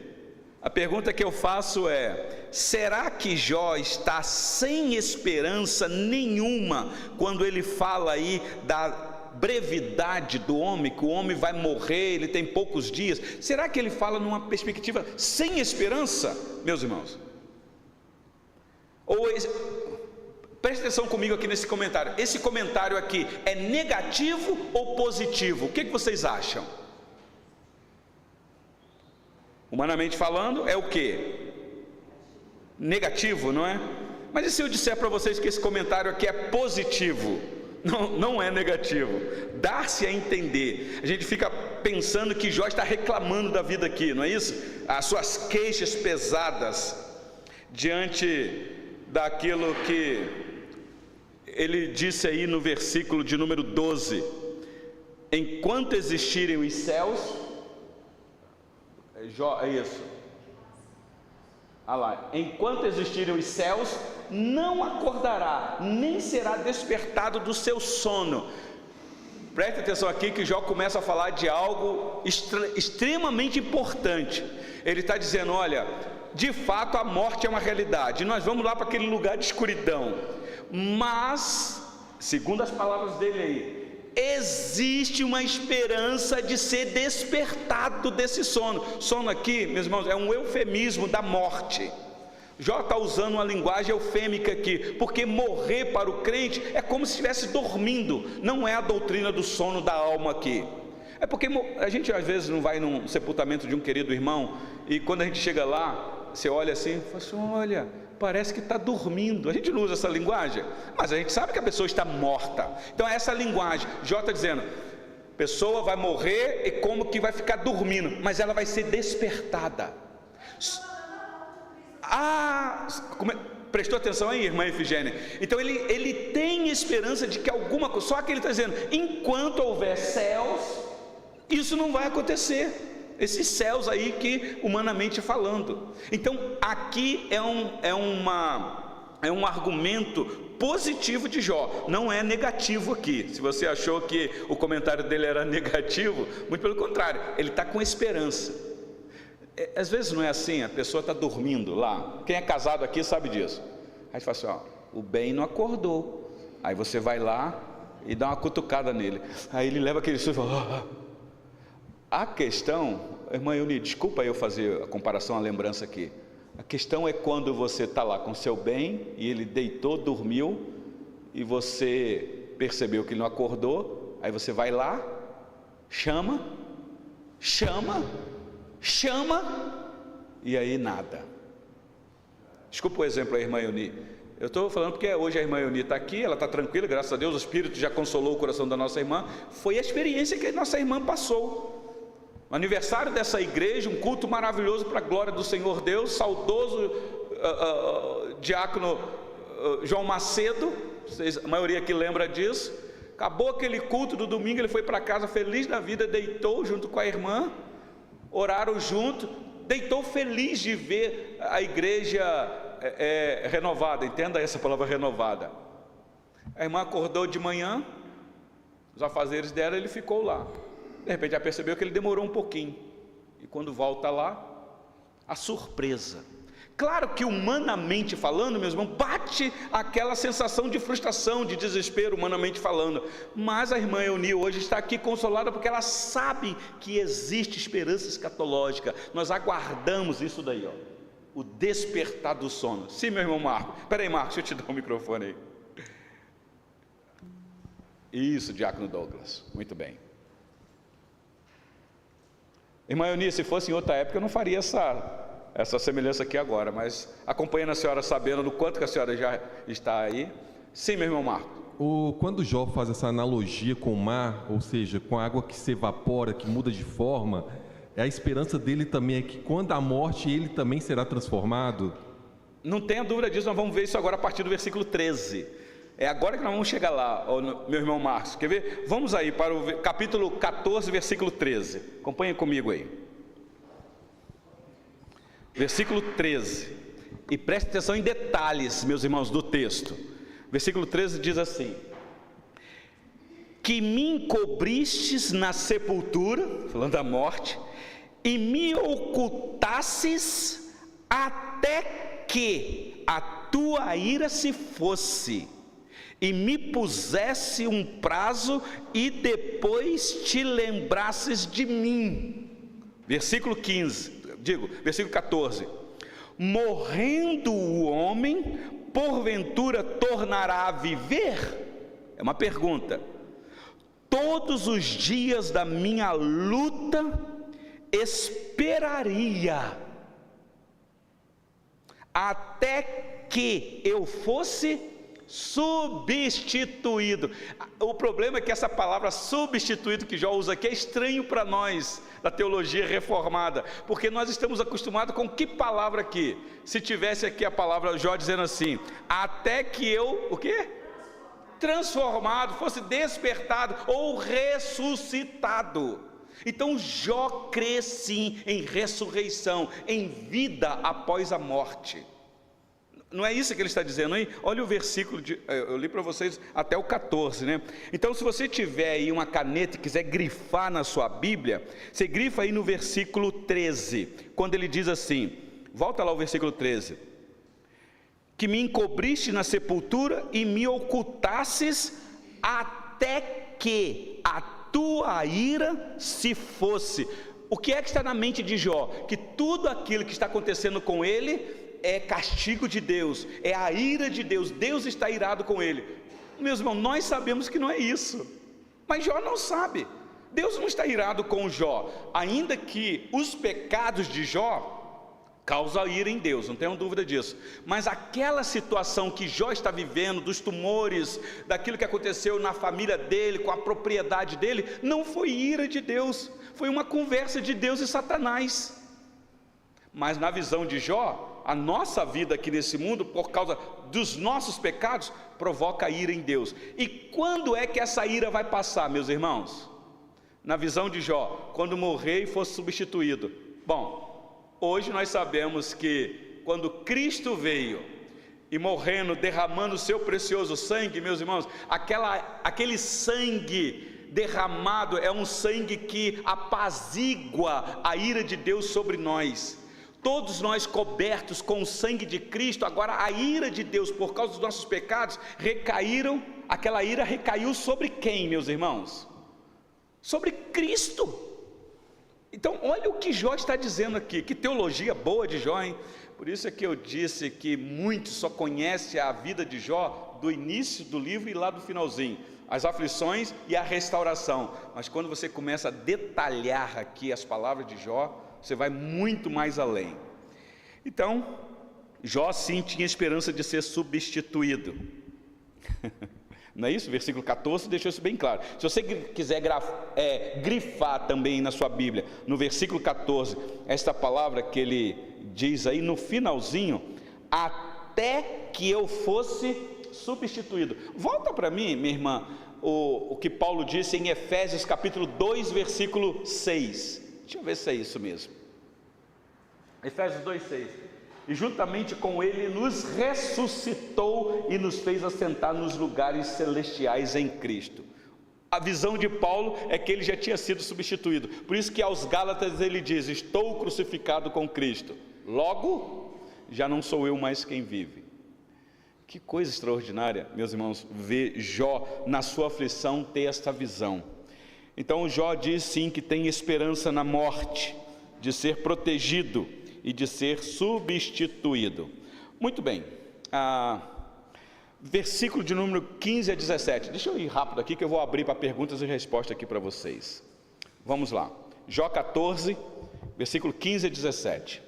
A pergunta que eu faço é: será que Jó está sem esperança nenhuma quando ele fala aí da brevidade do homem, que o homem vai morrer, ele tem poucos dias? Será que ele fala numa perspectiva sem esperança, meus irmãos? Preste atenção comigo aqui nesse comentário. Esse comentário aqui é negativo ou positivo? O que vocês acham? Humanamente falando, é o que? Negativo, não é? Mas e se eu disser para vocês que esse comentário aqui é positivo? Não é negativo. Dá-se a entender. A gente fica pensando que Jó está reclamando da vida aqui, não é isso? As suas queixas pesadas diante daquilo que ele disse aí no versículo de número 12: enquanto existirem os céus, Jó, é isso. Lá, enquanto existirem os céus, não acordará, nem será despertado do seu sono. Preste atenção aqui que Jó começa a falar de algo extremamente importante. Ele está dizendo: olha, de fato a morte é uma realidade, nós vamos lá para aquele lugar de escuridão, mas, segundo as palavras dele aí, existe uma esperança de ser despertado desse sono. Sono aqui, meus irmãos, é um eufemismo da morte. Jó está usando uma linguagem eufêmica aqui, porque morrer para o crente é como se estivesse dormindo. Não é a doutrina do sono da alma aqui. É porque a gente às vezes não vai num sepultamento de um querido irmão, e quando a gente chega lá, você olha assim e fala assim: olha, parece que está dormindo. A gente não usa essa linguagem, mas a gente sabe que a pessoa está morta. Então é essa linguagem. Jó está dizendo: pessoa vai morrer e como que vai ficar dormindo, mas ela vai ser despertada. Prestou atenção aí, irmã Efigênia? Então ele tem esperança de que alguma coisa, só que ele está dizendo: enquanto houver céus, isso não vai acontecer. Esses céus aí que humanamente falando. Então aqui é um argumento positivo de Jó, não é negativo aqui. Se você achou que o comentário dele era negativo, muito pelo contrário, ele está com esperança. Às vezes não é assim, a pessoa está dormindo lá. Quem é casado aqui sabe disso. Aí você fala assim: ó, o bem não acordou. Aí você vai lá e dá uma cutucada nele. Aí ele leva aquele susto e fala: A questão, irmã Euni, desculpa eu fazer a comparação, a lembrança aqui. A questão é quando você está lá com seu bem e ele deitou, dormiu, e você percebeu que ele não acordou. Aí você vai lá, chama, e aí nada. Desculpa o exemplo aí, irmã Euni. Eu estou falando porque hoje a irmã Euni está aqui, ela está tranquila, graças a Deus, o Espírito já consolou o coração da nossa irmã. Foi a experiência que a nossa irmã passou. No aniversário dessa igreja, um culto maravilhoso para a glória do Senhor Deus, saudoso diácono João Macedo, a maioria aqui lembra disso. Acabou aquele culto do domingo, ele foi para casa feliz da vida, deitou junto com a irmã, oraram junto, deitou feliz de ver a igreja renovada. Entenda essa palavra, renovada. A irmã acordou de manhã, os afazeres dela, ele ficou lá. De repente já percebeu que ele demorou um pouquinho, e quando volta lá, a surpresa, Claro que humanamente falando, meus irmãos, bate aquela sensação de frustração, de desespero, humanamente falando. Mas a irmã Euni hoje está aqui consolada porque ela sabe que existe esperança escatológica. Nós aguardamos isso daí, ó, o despertar do sono. Sim, meu irmão Marco. Espera aí, Marco, deixa eu te dar o microfone aí. Isso, Diácono Douglas, muito bem. Irmã Euni, se fosse em outra época eu não faria essa semelhança aqui agora, mas acompanhando a senhora, sabendo do quanto que a senhora já está aí. Sim, meu irmão Marco. Quando Jó faz essa analogia com o mar, ou seja, com a água que se evapora, que muda de forma, a esperança dele também é que quando a morte ele também será transformado? Não tenha dúvida disso, nós vamos ver isso agora a partir do versículo 13. É agora que nós vamos chegar lá, meu irmão Marcos. Quer ver? Vamos aí para o capítulo 14, versículo 13. Acompanhe comigo aí. Versículo 13. E preste atenção em detalhes, meus irmãos, do texto. Versículo 13 diz assim: que me encobristes na sepultura, falando da morte, e me ocultasses até que a tua ira se fosse, e me pusesse um prazo, e depois te lembrasses de mim. Versículo 14. Morrendo o homem, porventura tornará a viver? É uma pergunta. Todos os dias da minha luta esperaria, até que eu fosse substituído. O problema é que essa palavra substituído que Jó usa aqui é estranho para nós da teologia reformada, porque nós estamos acostumados com que palavra aqui? Se tivesse aqui a palavra Jó dizendo assim: até que eu, o quê? Transformado, fosse despertado ou ressuscitado. Então Jó crê sim em ressurreição, em vida após a morte. Não é isso que ele está dizendo aí? Olha o versículo, eu li para vocês até o 14, né? Então se você tiver aí uma caneta e quiser grifar na sua Bíblia, você grifa aí no versículo 13, quando ele diz assim, volta lá ao versículo 13: que me encobriste na sepultura e me ocultasses até que a tua ira se fosse. O que é que está na mente de Jó? Que tudo aquilo que está acontecendo com ele é castigo de Deus, é a ira de Deus, Deus está irado com ele. Meus irmãos, nós sabemos que não é isso, mas Jó não sabe. Deus não está irado com Jó, ainda que os pecados de Jó causam ira em Deus, não tenham dúvida disso, mas aquela situação que Jó está vivendo, dos tumores, daquilo que aconteceu na família dele, com a propriedade dele, não foi ira de Deus, foi uma conversa de Deus e Satanás. Mas na visão de Jó, a nossa vida aqui nesse mundo, por causa dos nossos pecados, provoca ira em Deus. E quando é que essa ira vai passar, meus irmãos? Na visão de Jó, quando morrer e fosse substituído. Bom, hoje nós sabemos que quando Cristo veio e morrendo, derramando o seu precioso sangue, meus irmãos, aquele sangue derramado é um sangue que apazigua a ira de Deus sobre nós. Todos nós cobertos com o sangue de Cristo, agora a ira de Deus por causa dos nossos pecados aquela ira recaiu sobre quem, meus irmãos? Sobre Cristo. Então olha o que Jó está dizendo aqui, que teologia boa de Jó, hein? Por isso é que eu disse que muitos só conhecem a vida de Jó do início do livro e lá do finalzinho, as aflições e a restauração, mas quando você começa a detalhar aqui as palavras de Jó, você vai muito mais além. Então, Jó sim tinha esperança de ser substituído. Não é isso? Versículo 14 deixou isso bem claro. Se você quiser grifar também na sua Bíblia, no versículo 14, esta palavra que ele diz aí no finalzinho: até que eu fosse substituído. Volta para mim, minha irmã, o que Paulo disse em Efésios capítulo 2, versículo 6. Deixa eu ver se é isso mesmo. Efésios 2,6. E juntamente com ele nos ressuscitou e nos fez assentar nos lugares celestiais em Cristo. A visão de Paulo é que ele já tinha sido substituído. Por isso que aos Gálatas ele diz: estou crucificado com Cristo. Logo, já não sou eu mais quem vive. Que coisa extraordinária, meus irmãos, ver Jó na sua aflição ter esta visão. Então Jó diz sim que tem esperança na morte, de ser protegido e de ser substituído. Muito bem, versículo de número 15 a 17, deixa eu ir rápido aqui que eu vou abrir para perguntas e respostas aqui para vocês. Vamos lá, Jó 14, versículo 15 a 17.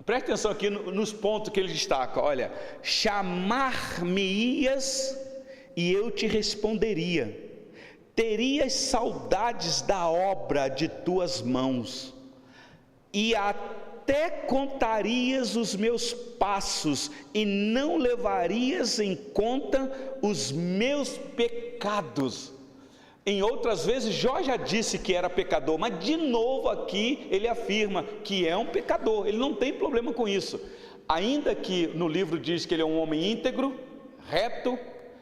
Preste atenção aqui nos pontos que ele destaca. Olha, chamar-me-ias e eu te responderia, terias saudades da obra de tuas mãos, e até contarias os meus passos, e não levarias em conta os meus pecados. Em outras vezes Jó já disse que era pecador, mas de novo aqui ele afirma que é um pecador, ele não tem problema com isso, ainda que no livro diz que ele é um homem íntegro, reto,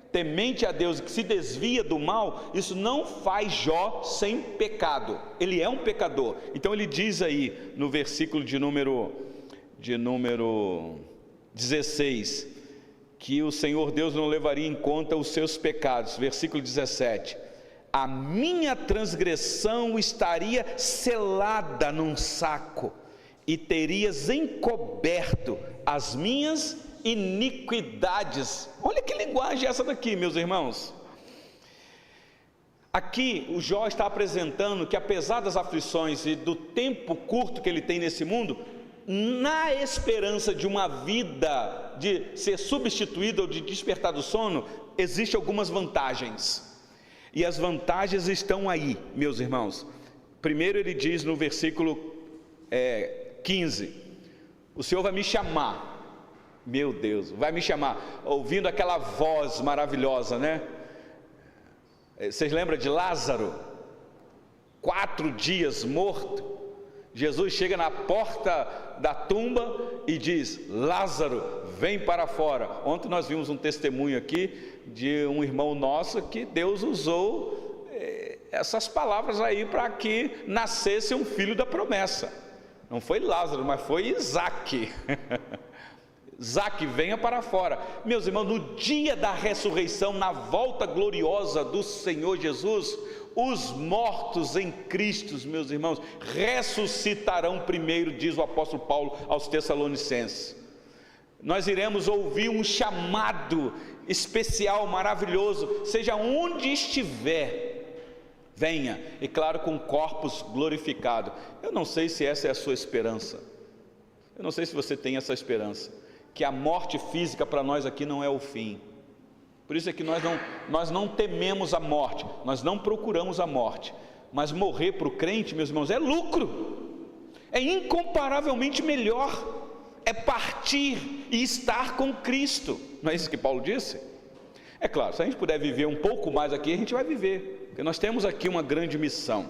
temente a Deus e que se desvia do mal. Isso não faz Jó sem pecado, ele é um pecador. Então ele diz aí no versículo de número 16, que o Senhor Deus não levaria em conta os seus pecados. Versículo 17, a minha transgressão estaria selada num saco, e terias encoberto as minhas iniquidades. Olha que linguagem é essa daqui, meus irmãos. Aqui o Jó está apresentando que apesar das aflições e do tempo curto que ele tem nesse mundo, na esperança de uma vida de ser substituído ou de despertar do sono, existem algumas vantagens. E as vantagens estão aí, meus irmãos. Primeiro ele diz no versículo 15, o Senhor vai me chamar. Meu Deus, vai me chamar, ouvindo aquela voz maravilhosa, né? Vocês lembram de Lázaro? 4 dias morto. Jesus chega na porta da tumba e diz: Lázaro, vem para fora. Ontem nós vimos um testemunho aqui de um irmão nosso que Deus usou essas palavras aí para que nascesse um filho da promessa. Não foi Lázaro, mas foi Isaac. Isaac, venha para fora. Meus irmãos, no dia da ressurreição, na volta gloriosa do Senhor Jesus, os mortos em Cristo, meus irmãos, ressuscitarão primeiro, diz o apóstolo Paulo aos Tessalonicenses. Nós iremos ouvir um chamado especial, maravilhoso, seja onde estiver, venha, e claro, com corpos glorificados. Eu não sei se essa é a sua esperança, eu não sei se você tem essa esperança, que a morte física para nós aqui não é o fim. Por isso é que nós não tememos a morte, nós não procuramos a morte, mas morrer para o crente, meus irmãos, é lucro, é incomparavelmente melhor, é partir e estar com Cristo. Não é isso que Paulo disse? É claro, se a gente puder viver um pouco mais aqui, a gente vai viver, porque nós temos aqui uma grande missão,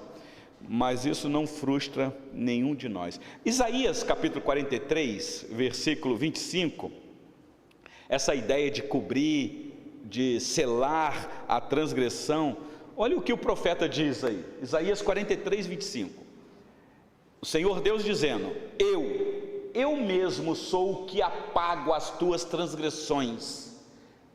mas isso não frustra nenhum de nós. Isaías capítulo 43, versículo 25, essa ideia de cobrir, de selar a transgressão, olha o que o profeta diz aí, Isaías 43, 25, o Senhor Deus dizendo: eu mesmo sou o que apago as tuas transgressões,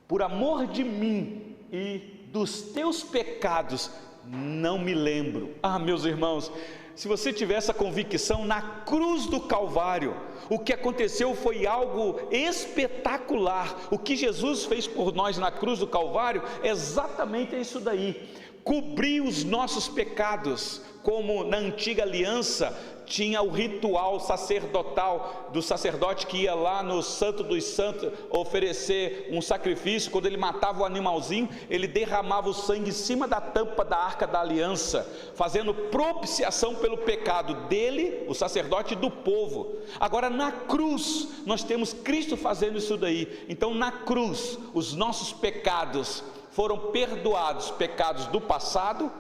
por amor de mim e dos teus pecados não me lembro. Meus irmãos, se você tiver essa convicção, na cruz do Calvário, o que aconteceu foi algo espetacular. O que Jesus fez por nós na cruz do Calvário é exatamente isso daí, cobrir os nossos pecados, como na antiga aliança tinha o ritual sacerdotal do sacerdote que ia lá no Santo dos Santos oferecer um sacrifício. Quando ele matava o animalzinho, ele derramava o sangue em cima da tampa da arca da aliança, fazendo propiciação pelo pecado dele, o sacerdote, e do povo. Agora na cruz nós temos Cristo fazendo isso daí. Então na cruz os nossos pecados foram perdoados, pecados do passado,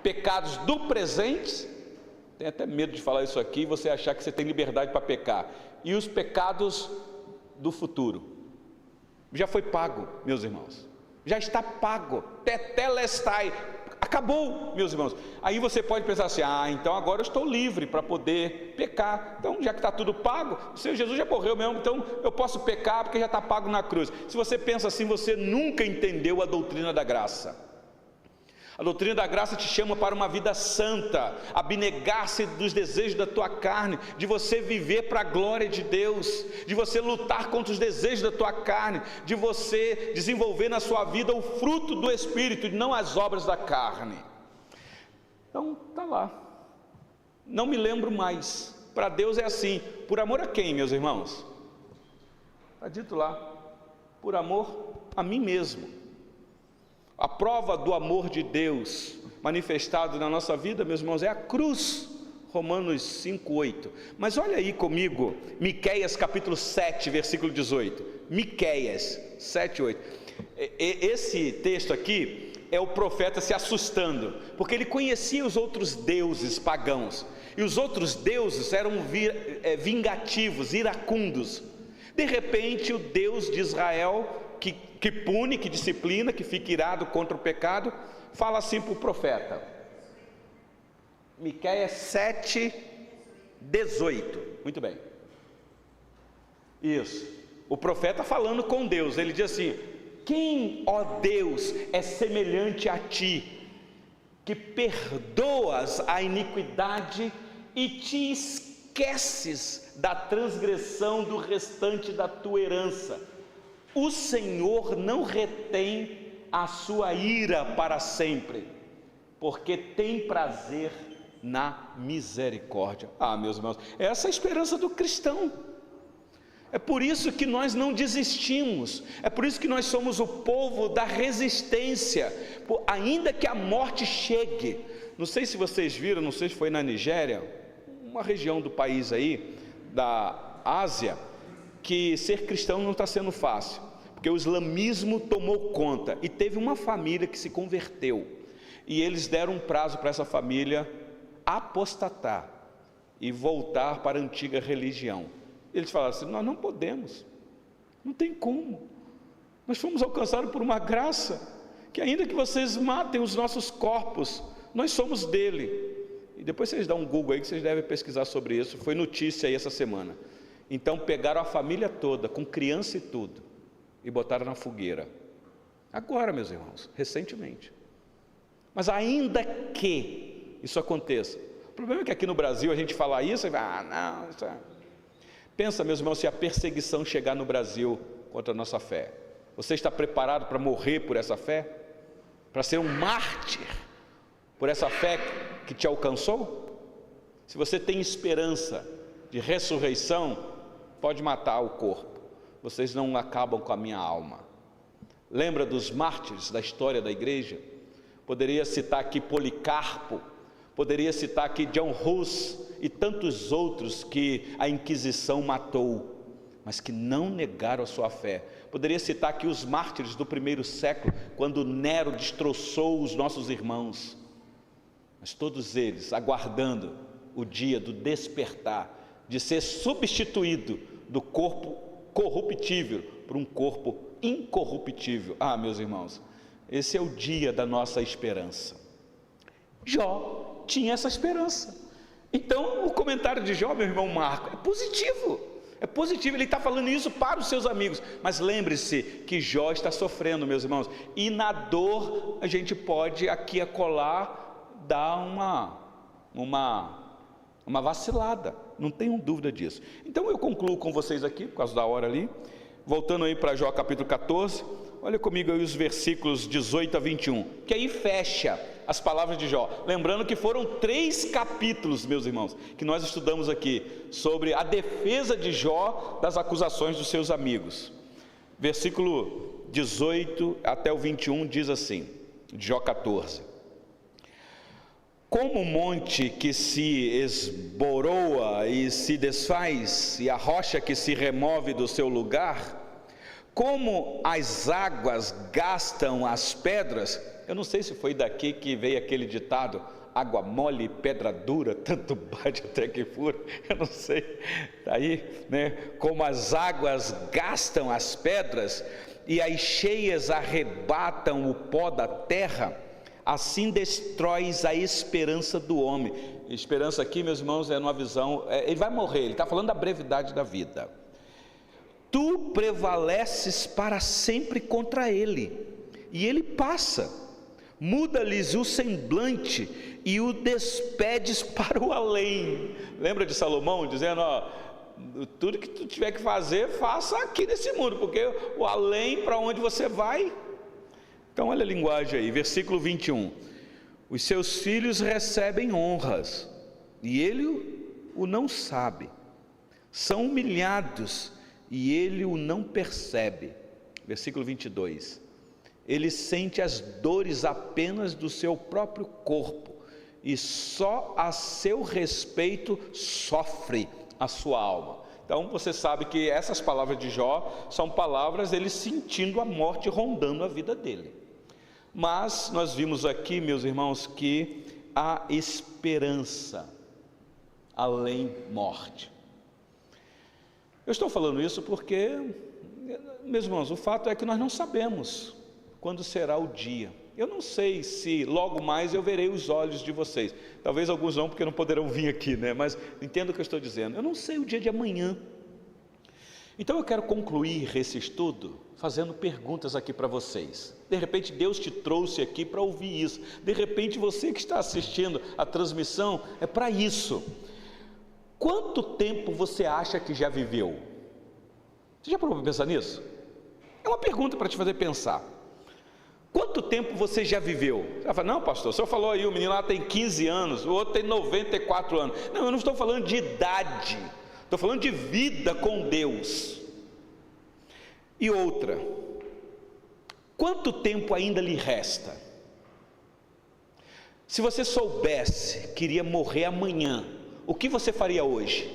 pecados do presente. Tenho até medo de falar isso aqui e você achar que você tem liberdade para pecar. E os pecados do futuro. Já foi pago, meus irmãos. Já está pago. Tetelestai. acabou, meus irmãos. Aí você pode pensar assim, então agora eu estou livre para poder pecar. Então, já que está tudo pago, o Senhor Jesus já morreu mesmo, então eu posso pecar porque já está pago na cruz. Se você pensa assim, você nunca entendeu a doutrina da graça. A doutrina da graça te chama para uma vida santa, abnegar-se dos desejos da tua carne, de você viver para a glória de Deus, de você lutar contra os desejos da tua carne, de você desenvolver na sua vida o fruto do Espírito, e não as obras da carne. Então, está lá. Não me lembro mais. Para Deus é assim. Por amor a quem, meus irmãos? Está dito lá. Por amor a mim mesmo. A prova do amor de Deus manifestado na nossa vida, meus irmãos, é a cruz, Romanos 5:8. Mas olha aí comigo, Miqueias capítulo 7, versículo 18. Miqueias 7:8. Esse texto aqui é o profeta se assustando, porque ele conhecia os outros deuses pagãos, e os outros deuses eram vingativos, iracundos. De repente, o Deus de Israel, que pune, que disciplina, que fica irado contra o pecado, fala assim para o profeta. Miqueias 7:18. Muito bem. Isso. O profeta falando com Deus, ele diz assim: quem, ó Deus, é semelhante a ti, que perdoas a iniquidade e te esqueces da transgressão do restante da tua herança. O Senhor não retém a sua ira para sempre, porque tem prazer na misericórdia. Meus irmãos, essa é a esperança do cristão. É por isso que nós não desistimos, é por isso que nós somos o povo da resistência, ainda que a morte chegue. Não sei se vocês viram, não sei se foi na Nigéria, uma região do país aí, da Ásia, que ser cristão não está sendo fácil, porque o islamismo tomou conta, e teve uma família que se converteu, e eles deram um prazo para essa família apostatar, e voltar para a antiga religião. Eles falaram assim: nós não podemos, não tem como, nós fomos alcançados por uma graça, que ainda que vocês matem os nossos corpos, nós somos dele. E depois vocês dão um Google aí, que vocês devem pesquisar sobre isso, foi notícia aí essa semana. Então pegaram a família toda, com criança e tudo, e botaram na fogueira, agora, meus irmãos, recentemente. Mas ainda que isso aconteça, o problema é que aqui no Brasil a gente fala isso e vai, não, isso é... Pensa, meus irmãos, se a perseguição chegar no Brasil contra a nossa fé, você está preparado para morrer por essa fé? Para ser um mártir por essa fé que te alcançou? Se você tem esperança de ressurreição, pode matar o corpo, vocês não acabam com a minha alma. Lembra dos mártires da história da igreja? Poderia citar aqui Policarpo, poderia citar aqui John Hus e tantos outros que a Inquisição matou, mas que não negaram a sua fé. Poderia citar aqui os mártires do primeiro século, quando Nero destroçou os nossos irmãos, mas todos eles aguardando o dia do despertar, de ser substituído do corpo corruptível por um corpo incorruptível. Meus irmãos, esse é o dia da nossa esperança. Jó tinha essa esperança. Então o comentário de Jó, meu irmão Marco, é positivo, ele está falando isso para os seus amigos, mas lembre-se que Jó está sofrendo, meus irmãos, e na dor a gente pode aqui acolá dar uma vacilada, não tenham dúvida disso. Então eu concluo com vocês aqui, por causa da hora ali, voltando aí para Jó capítulo 14, olha comigo aí os versículos 18 a 21, que aí fecha as palavras de Jó, lembrando que foram 3 capítulos, meus irmãos, que nós estudamos aqui, sobre a defesa de Jó das acusações dos seus amigos. Versículo 18 até o 21 diz assim, de Jó 14: como o monte que se esboroa e se desfaz, e a rocha que se remove do seu lugar, como as águas gastam as pedras. Eu não sei se foi daqui que veio aquele ditado: água mole, pedra dura, tanto bate até que fura. Eu não sei, aí, né? Como as águas gastam as pedras e as cheias arrebatam o pó da terra, assim destróis a esperança do homem. Esperança aqui, meus irmãos, é numa visão, ele vai morrer, ele está falando da brevidade da vida. Tu prevaleces para sempre contra ele, e ele passa, muda-lhes o semblante e o despedes para o além. Lembra de Salomão dizendo, tudo que tu tiver que fazer, faça aqui nesse mundo, porque o além, para onde você vai. Então olha a linguagem aí, versículo 21, os seus filhos recebem honras, e ele o não sabe, são humilhados, e ele o não percebe. Versículo 22, ele sente as dores apenas do seu próprio corpo, e só a seu respeito sofre a sua alma. Então você sabe que essas palavras de Jó são palavras ele sentindo a morte rondando a vida dele. Mas nós vimos aqui, meus irmãos, que há esperança além morte. Eu estou falando isso porque, meus irmãos, o fato é que nós não sabemos quando será o dia. Eu não sei se logo mais eu verei os olhos de vocês. Talvez alguns não, porque não poderão vir aqui, né? Mas entenda o que eu estou dizendo. Eu não sei o dia de amanhã. Então eu quero concluir esse estudo fazendo perguntas aqui para vocês. De repente Deus te trouxe aqui para ouvir isso. De repente você que está assistindo a transmissão é para isso. Quanto tempo você acha que já viveu? Você já parou para pensar nisso? É uma pergunta para te fazer pensar. Quanto tempo você já viveu? Você vai falar, não pastor, o senhor falou aí, o menino lá tem 15 anos, o outro tem 94 anos. Não, eu não estou falando de idade, estou falando de vida com Deus. E outra, quanto tempo ainda lhe resta? Se você soubesse que iria morrer amanhã, o que você faria hoje?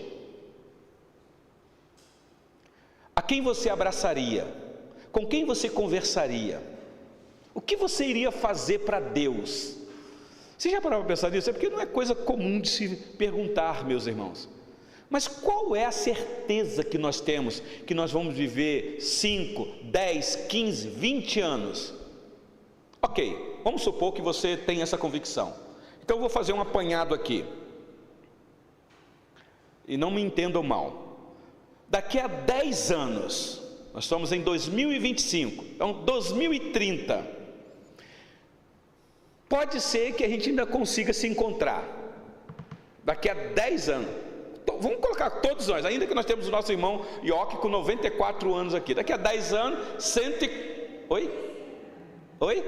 A quem você abraçaria? Com quem você conversaria? O que você iria fazer para Deus? Você já parou para pensar nisso? É porque não é coisa comum de se perguntar, meus irmãos. Mas qual é a certeza que nós temos que nós vamos viver 5, 10, 15, 20 anos? Ok, vamos supor que você tem essa convicção. Então eu vou fazer um apanhado aqui. E não me entendam mal. Daqui a 10 anos, nós estamos em 2025, então 2030, pode ser que a gente ainda consiga se encontrar, daqui a 10 anos, então, vamos colocar todos nós, ainda que nós temos o nosso irmão Ioque com 94 anos aqui, daqui a 10 anos, Oi?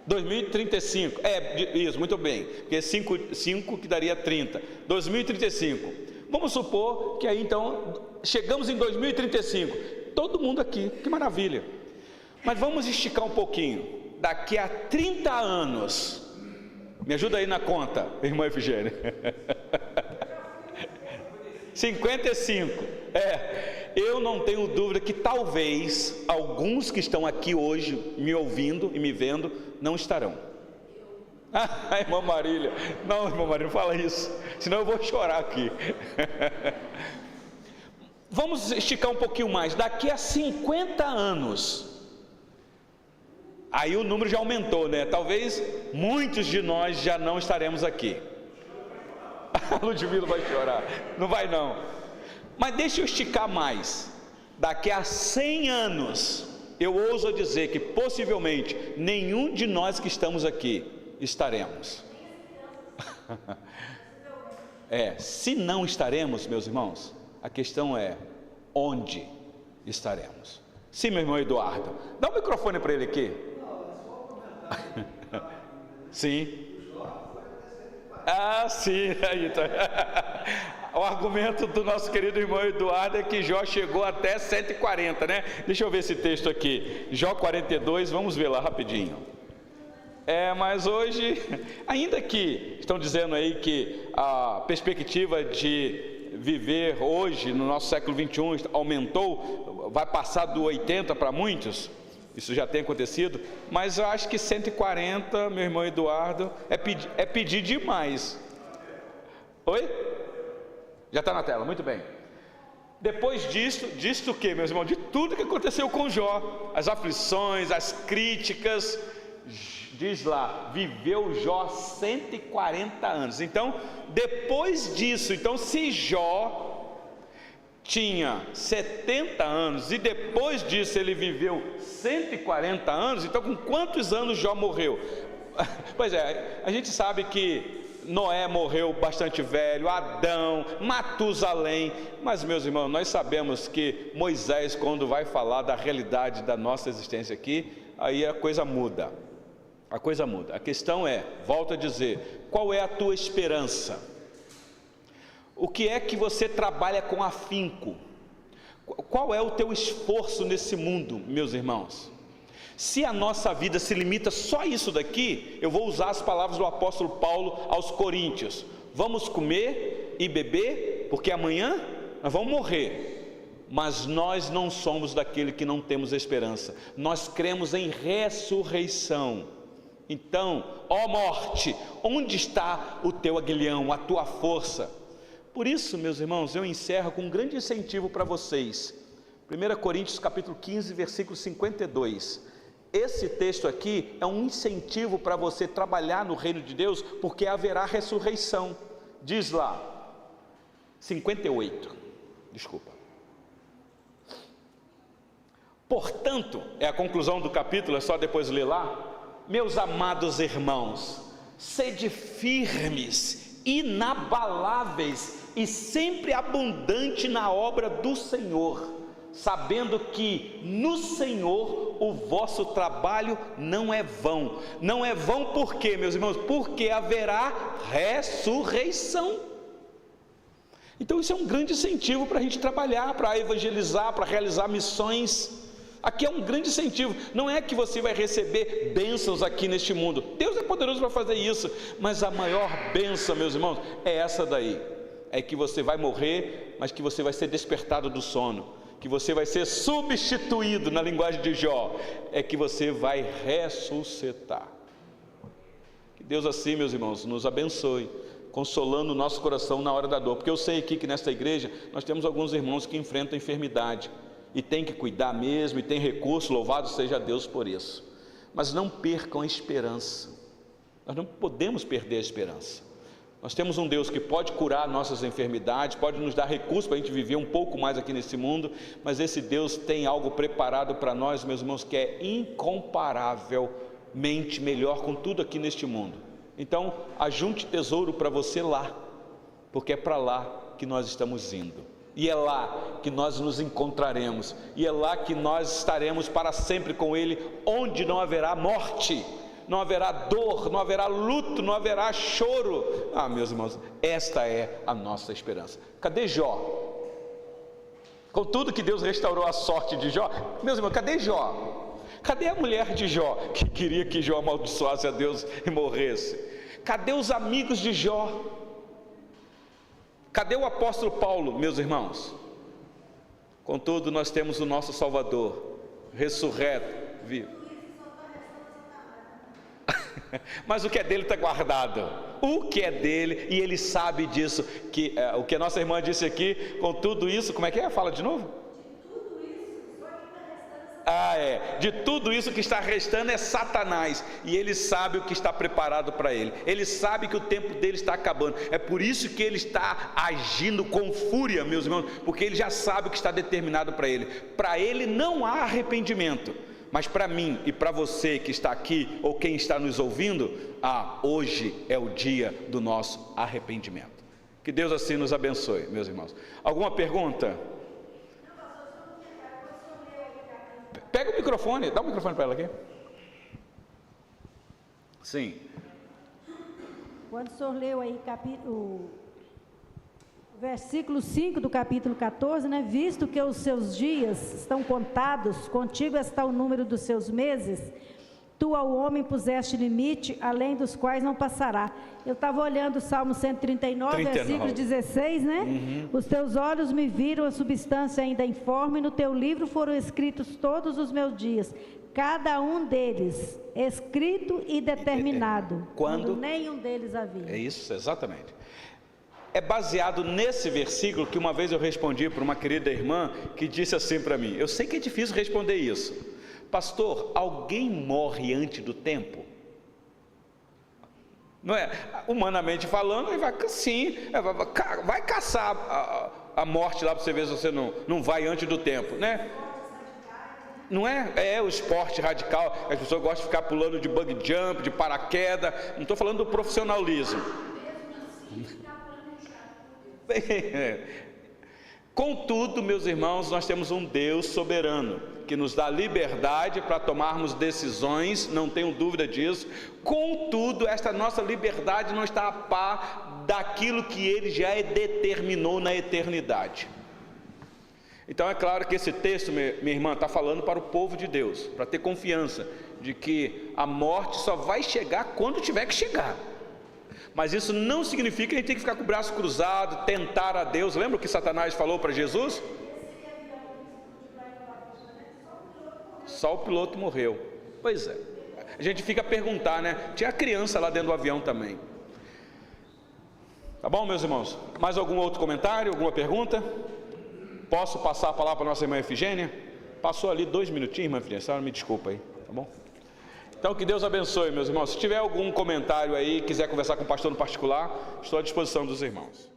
2035, isso, muito bem, porque 5 que daria 30, 2035, vamos supor que aí então, chegamos em 2035, todo mundo aqui, que maravilha, mas vamos esticar um pouquinho, daqui a 30 anos, me ajuda aí na conta, irmã Efigênia, 55, eu não tenho dúvida que talvez alguns que estão aqui hoje, me ouvindo e me vendo, não estarão. Irmã Marília, não fala isso, senão eu vou chorar aqui. Vamos esticar um pouquinho mais, daqui a 50 anos, aí o número já aumentou, né? Talvez muitos de nós já não estaremos aqui. A Ludmila vai chorar, não vai não. Mas deixa eu esticar mais, daqui a 100 anos, eu ouso dizer que possivelmente nenhum de nós que estamos aqui estaremos. Se não estaremos, meus irmãos, a questão é onde estaremos. Sim, meu irmão Eduardo, dá o microfone para ele aqui. Sim. Sim, aí tá. O argumento do nosso querido irmão Eduardo é que Jó chegou até 140, né? Deixa eu ver esse texto aqui, Jó 42, vamos ver lá rapidinho. Mas hoje, ainda que estão dizendo aí que a perspectiva de viver hoje, no nosso século 21, aumentou, vai passar do 80 para muitos, isso já tem acontecido, mas eu acho que 140, meu irmão Eduardo, é pedir demais. Oi? Já está na tela, muito bem. Depois disto o que, meus irmãos? De tudo que aconteceu com Jó, as aflições, as críticas, diz lá, viveu Jó 140 anos. Então, depois disso, se Jó tinha 70 anos e depois disso ele viveu 140 anos, então com quantos anos Jó morreu? Pois é, a gente sabe que Noé morreu bastante velho, Adão, Matusalém, mas meus irmãos, nós sabemos que Moisés, quando vai falar da realidade da nossa existência aqui, aí a coisa muda. A questão é, volto a dizer, qual é a tua esperança? O que é que você trabalha com afinco? Qual é o teu esforço nesse mundo, meus irmãos? Se a nossa vida se limita só a isso daqui, eu vou usar as palavras do apóstolo Paulo aos Coríntios: vamos comer e beber, porque amanhã nós vamos morrer. Mas nós não somos daquele que não temos esperança, nós cremos em ressurreição. Então, ó morte, onde está o teu aguilhão, a tua força? Por isso, meus irmãos, eu encerro com um grande incentivo para vocês. 1 Coríntios capítulo 15, versículo 52. Esse texto aqui é um incentivo para você trabalhar no reino de Deus, porque haverá ressurreição. Diz lá, 58, desculpa. Portanto, é a conclusão do capítulo, é só depois ler lá. Meus amados irmãos, sede firmes, inabaláveis e sempre abundante na obra do Senhor, sabendo que no Senhor o vosso trabalho não é vão. Não é vão por quê, meus irmãos? Porque haverá ressurreição. Então isso é um grande incentivo para a gente trabalhar, para evangelizar, para realizar missões. Aqui é um grande incentivo. Não é que você vai receber bênçãos aqui neste mundo, Deus é poderoso para fazer isso, mas a maior bênção, meus irmãos, é essa daí. É que você vai morrer, mas que você vai ser despertado do sono, que você vai ser substituído, na linguagem de Jó, é que você vai ressuscitar. Que Deus assim, meus irmãos, nos abençoe, consolando o nosso coração na hora da dor, porque eu sei aqui que nesta igreja nós temos alguns irmãos que enfrentam enfermidade, e tem que cuidar mesmo, e tem recurso, louvado seja Deus por isso, mas não percam a esperança. Nós não podemos perder a esperança. Nós temos um Deus que pode curar nossas enfermidades, pode nos dar recursos para a gente viver um pouco mais aqui nesse mundo, mas esse Deus tem algo preparado para nós, meus irmãos, que é incomparavelmente melhor com tudo aqui neste mundo. Então, ajunte tesouro para você lá, porque é para lá que nós estamos indo, e é lá que nós nos encontraremos, e é lá que nós estaremos para sempre com Ele, onde não haverá morte, não haverá dor, não haverá luto, não haverá choro. Meus irmãos, esta é a nossa esperança. Cadê Jó? Com tudo que Deus restaurou a sorte de Jó, meus irmãos, cadê Jó? Cadê a mulher de Jó, que queria que Jó amaldiçoasse a Deus e morresse? Cadê os amigos de Jó? Cadê o apóstolo Paulo, meus irmãos? Contudo, nós temos o nosso Salvador, ressurreto, vivo. Mas o que é dele está guardado, o que é dele, e ele sabe disso, que o que a nossa irmã disse aqui, com tudo isso, como é que é? Fala de novo. De tudo isso que está restando é Satanás, e ele sabe o que está preparado para ele, ele sabe que o tempo dele está acabando, é por isso que ele está agindo com fúria, meus irmãos, porque ele já sabe o que está determinado para ele não há arrependimento. Mas para mim e para você que está aqui, ou quem está nos ouvindo, hoje é o dia do nosso arrependimento. Que Deus assim nos abençoe, meus irmãos. Alguma pergunta? Pega o microfone, dá o microfone para ela aqui. Sim. Quando o senhor leu aí o versículo 5 do capítulo 14, né? Visto que os seus dias estão contados, contigo está o número dos seus meses, tu ao homem puseste limite, além dos quais não passará. Eu estava olhando o Salmo 139, versículo 16, né? Os teus olhos me viram a substância ainda informe, no teu livro foram escritos todos os meus dias, cada um deles escrito e determinado, quando nenhum deles havia. É isso, exatamente. É baseado nesse versículo que uma vez eu respondi para uma querida irmã que disse assim para mim, eu sei que é difícil responder isso, pastor, alguém morre antes do tempo? Não é? Humanamente falando, ele vai, sim, vai caçar a morte lá para você ver se você não vai antes do tempo, né? Não é? É o esporte radical, as pessoas gostam de ficar pulando de bug jump, de paraquedas, não estou falando do profissionalismo. Contudo, meus irmãos, nós temos um Deus soberano, que nos dá liberdade para tomarmos decisões, não tenho dúvida disso. Contudo, esta nossa liberdade não está a par daquilo que Ele já determinou na eternidade. Então é claro que esse texto, minha irmã, está falando para o povo de Deus, para ter confiança de que a morte só vai chegar quando tiver que chegar. Mas isso não significa que a gente tem que ficar com o braço cruzado, tentar a Deus. Lembra o que Satanás falou para Jesus? Só o piloto morreu. Pois é. A gente fica a perguntar, né? Tinha criança lá dentro do avião também. Tá bom, meus irmãos? Mais algum outro comentário, alguma pergunta? Posso passar a palavra para a nossa irmã Efigênia? Passou ali 2 minutinhos, irmã Efigênia, senhora me desculpa aí, tá bom? Então que Deus abençoe, meus irmãos. Se tiver algum comentário aí, quiser conversar com o pastor no particular, estou à disposição dos irmãos.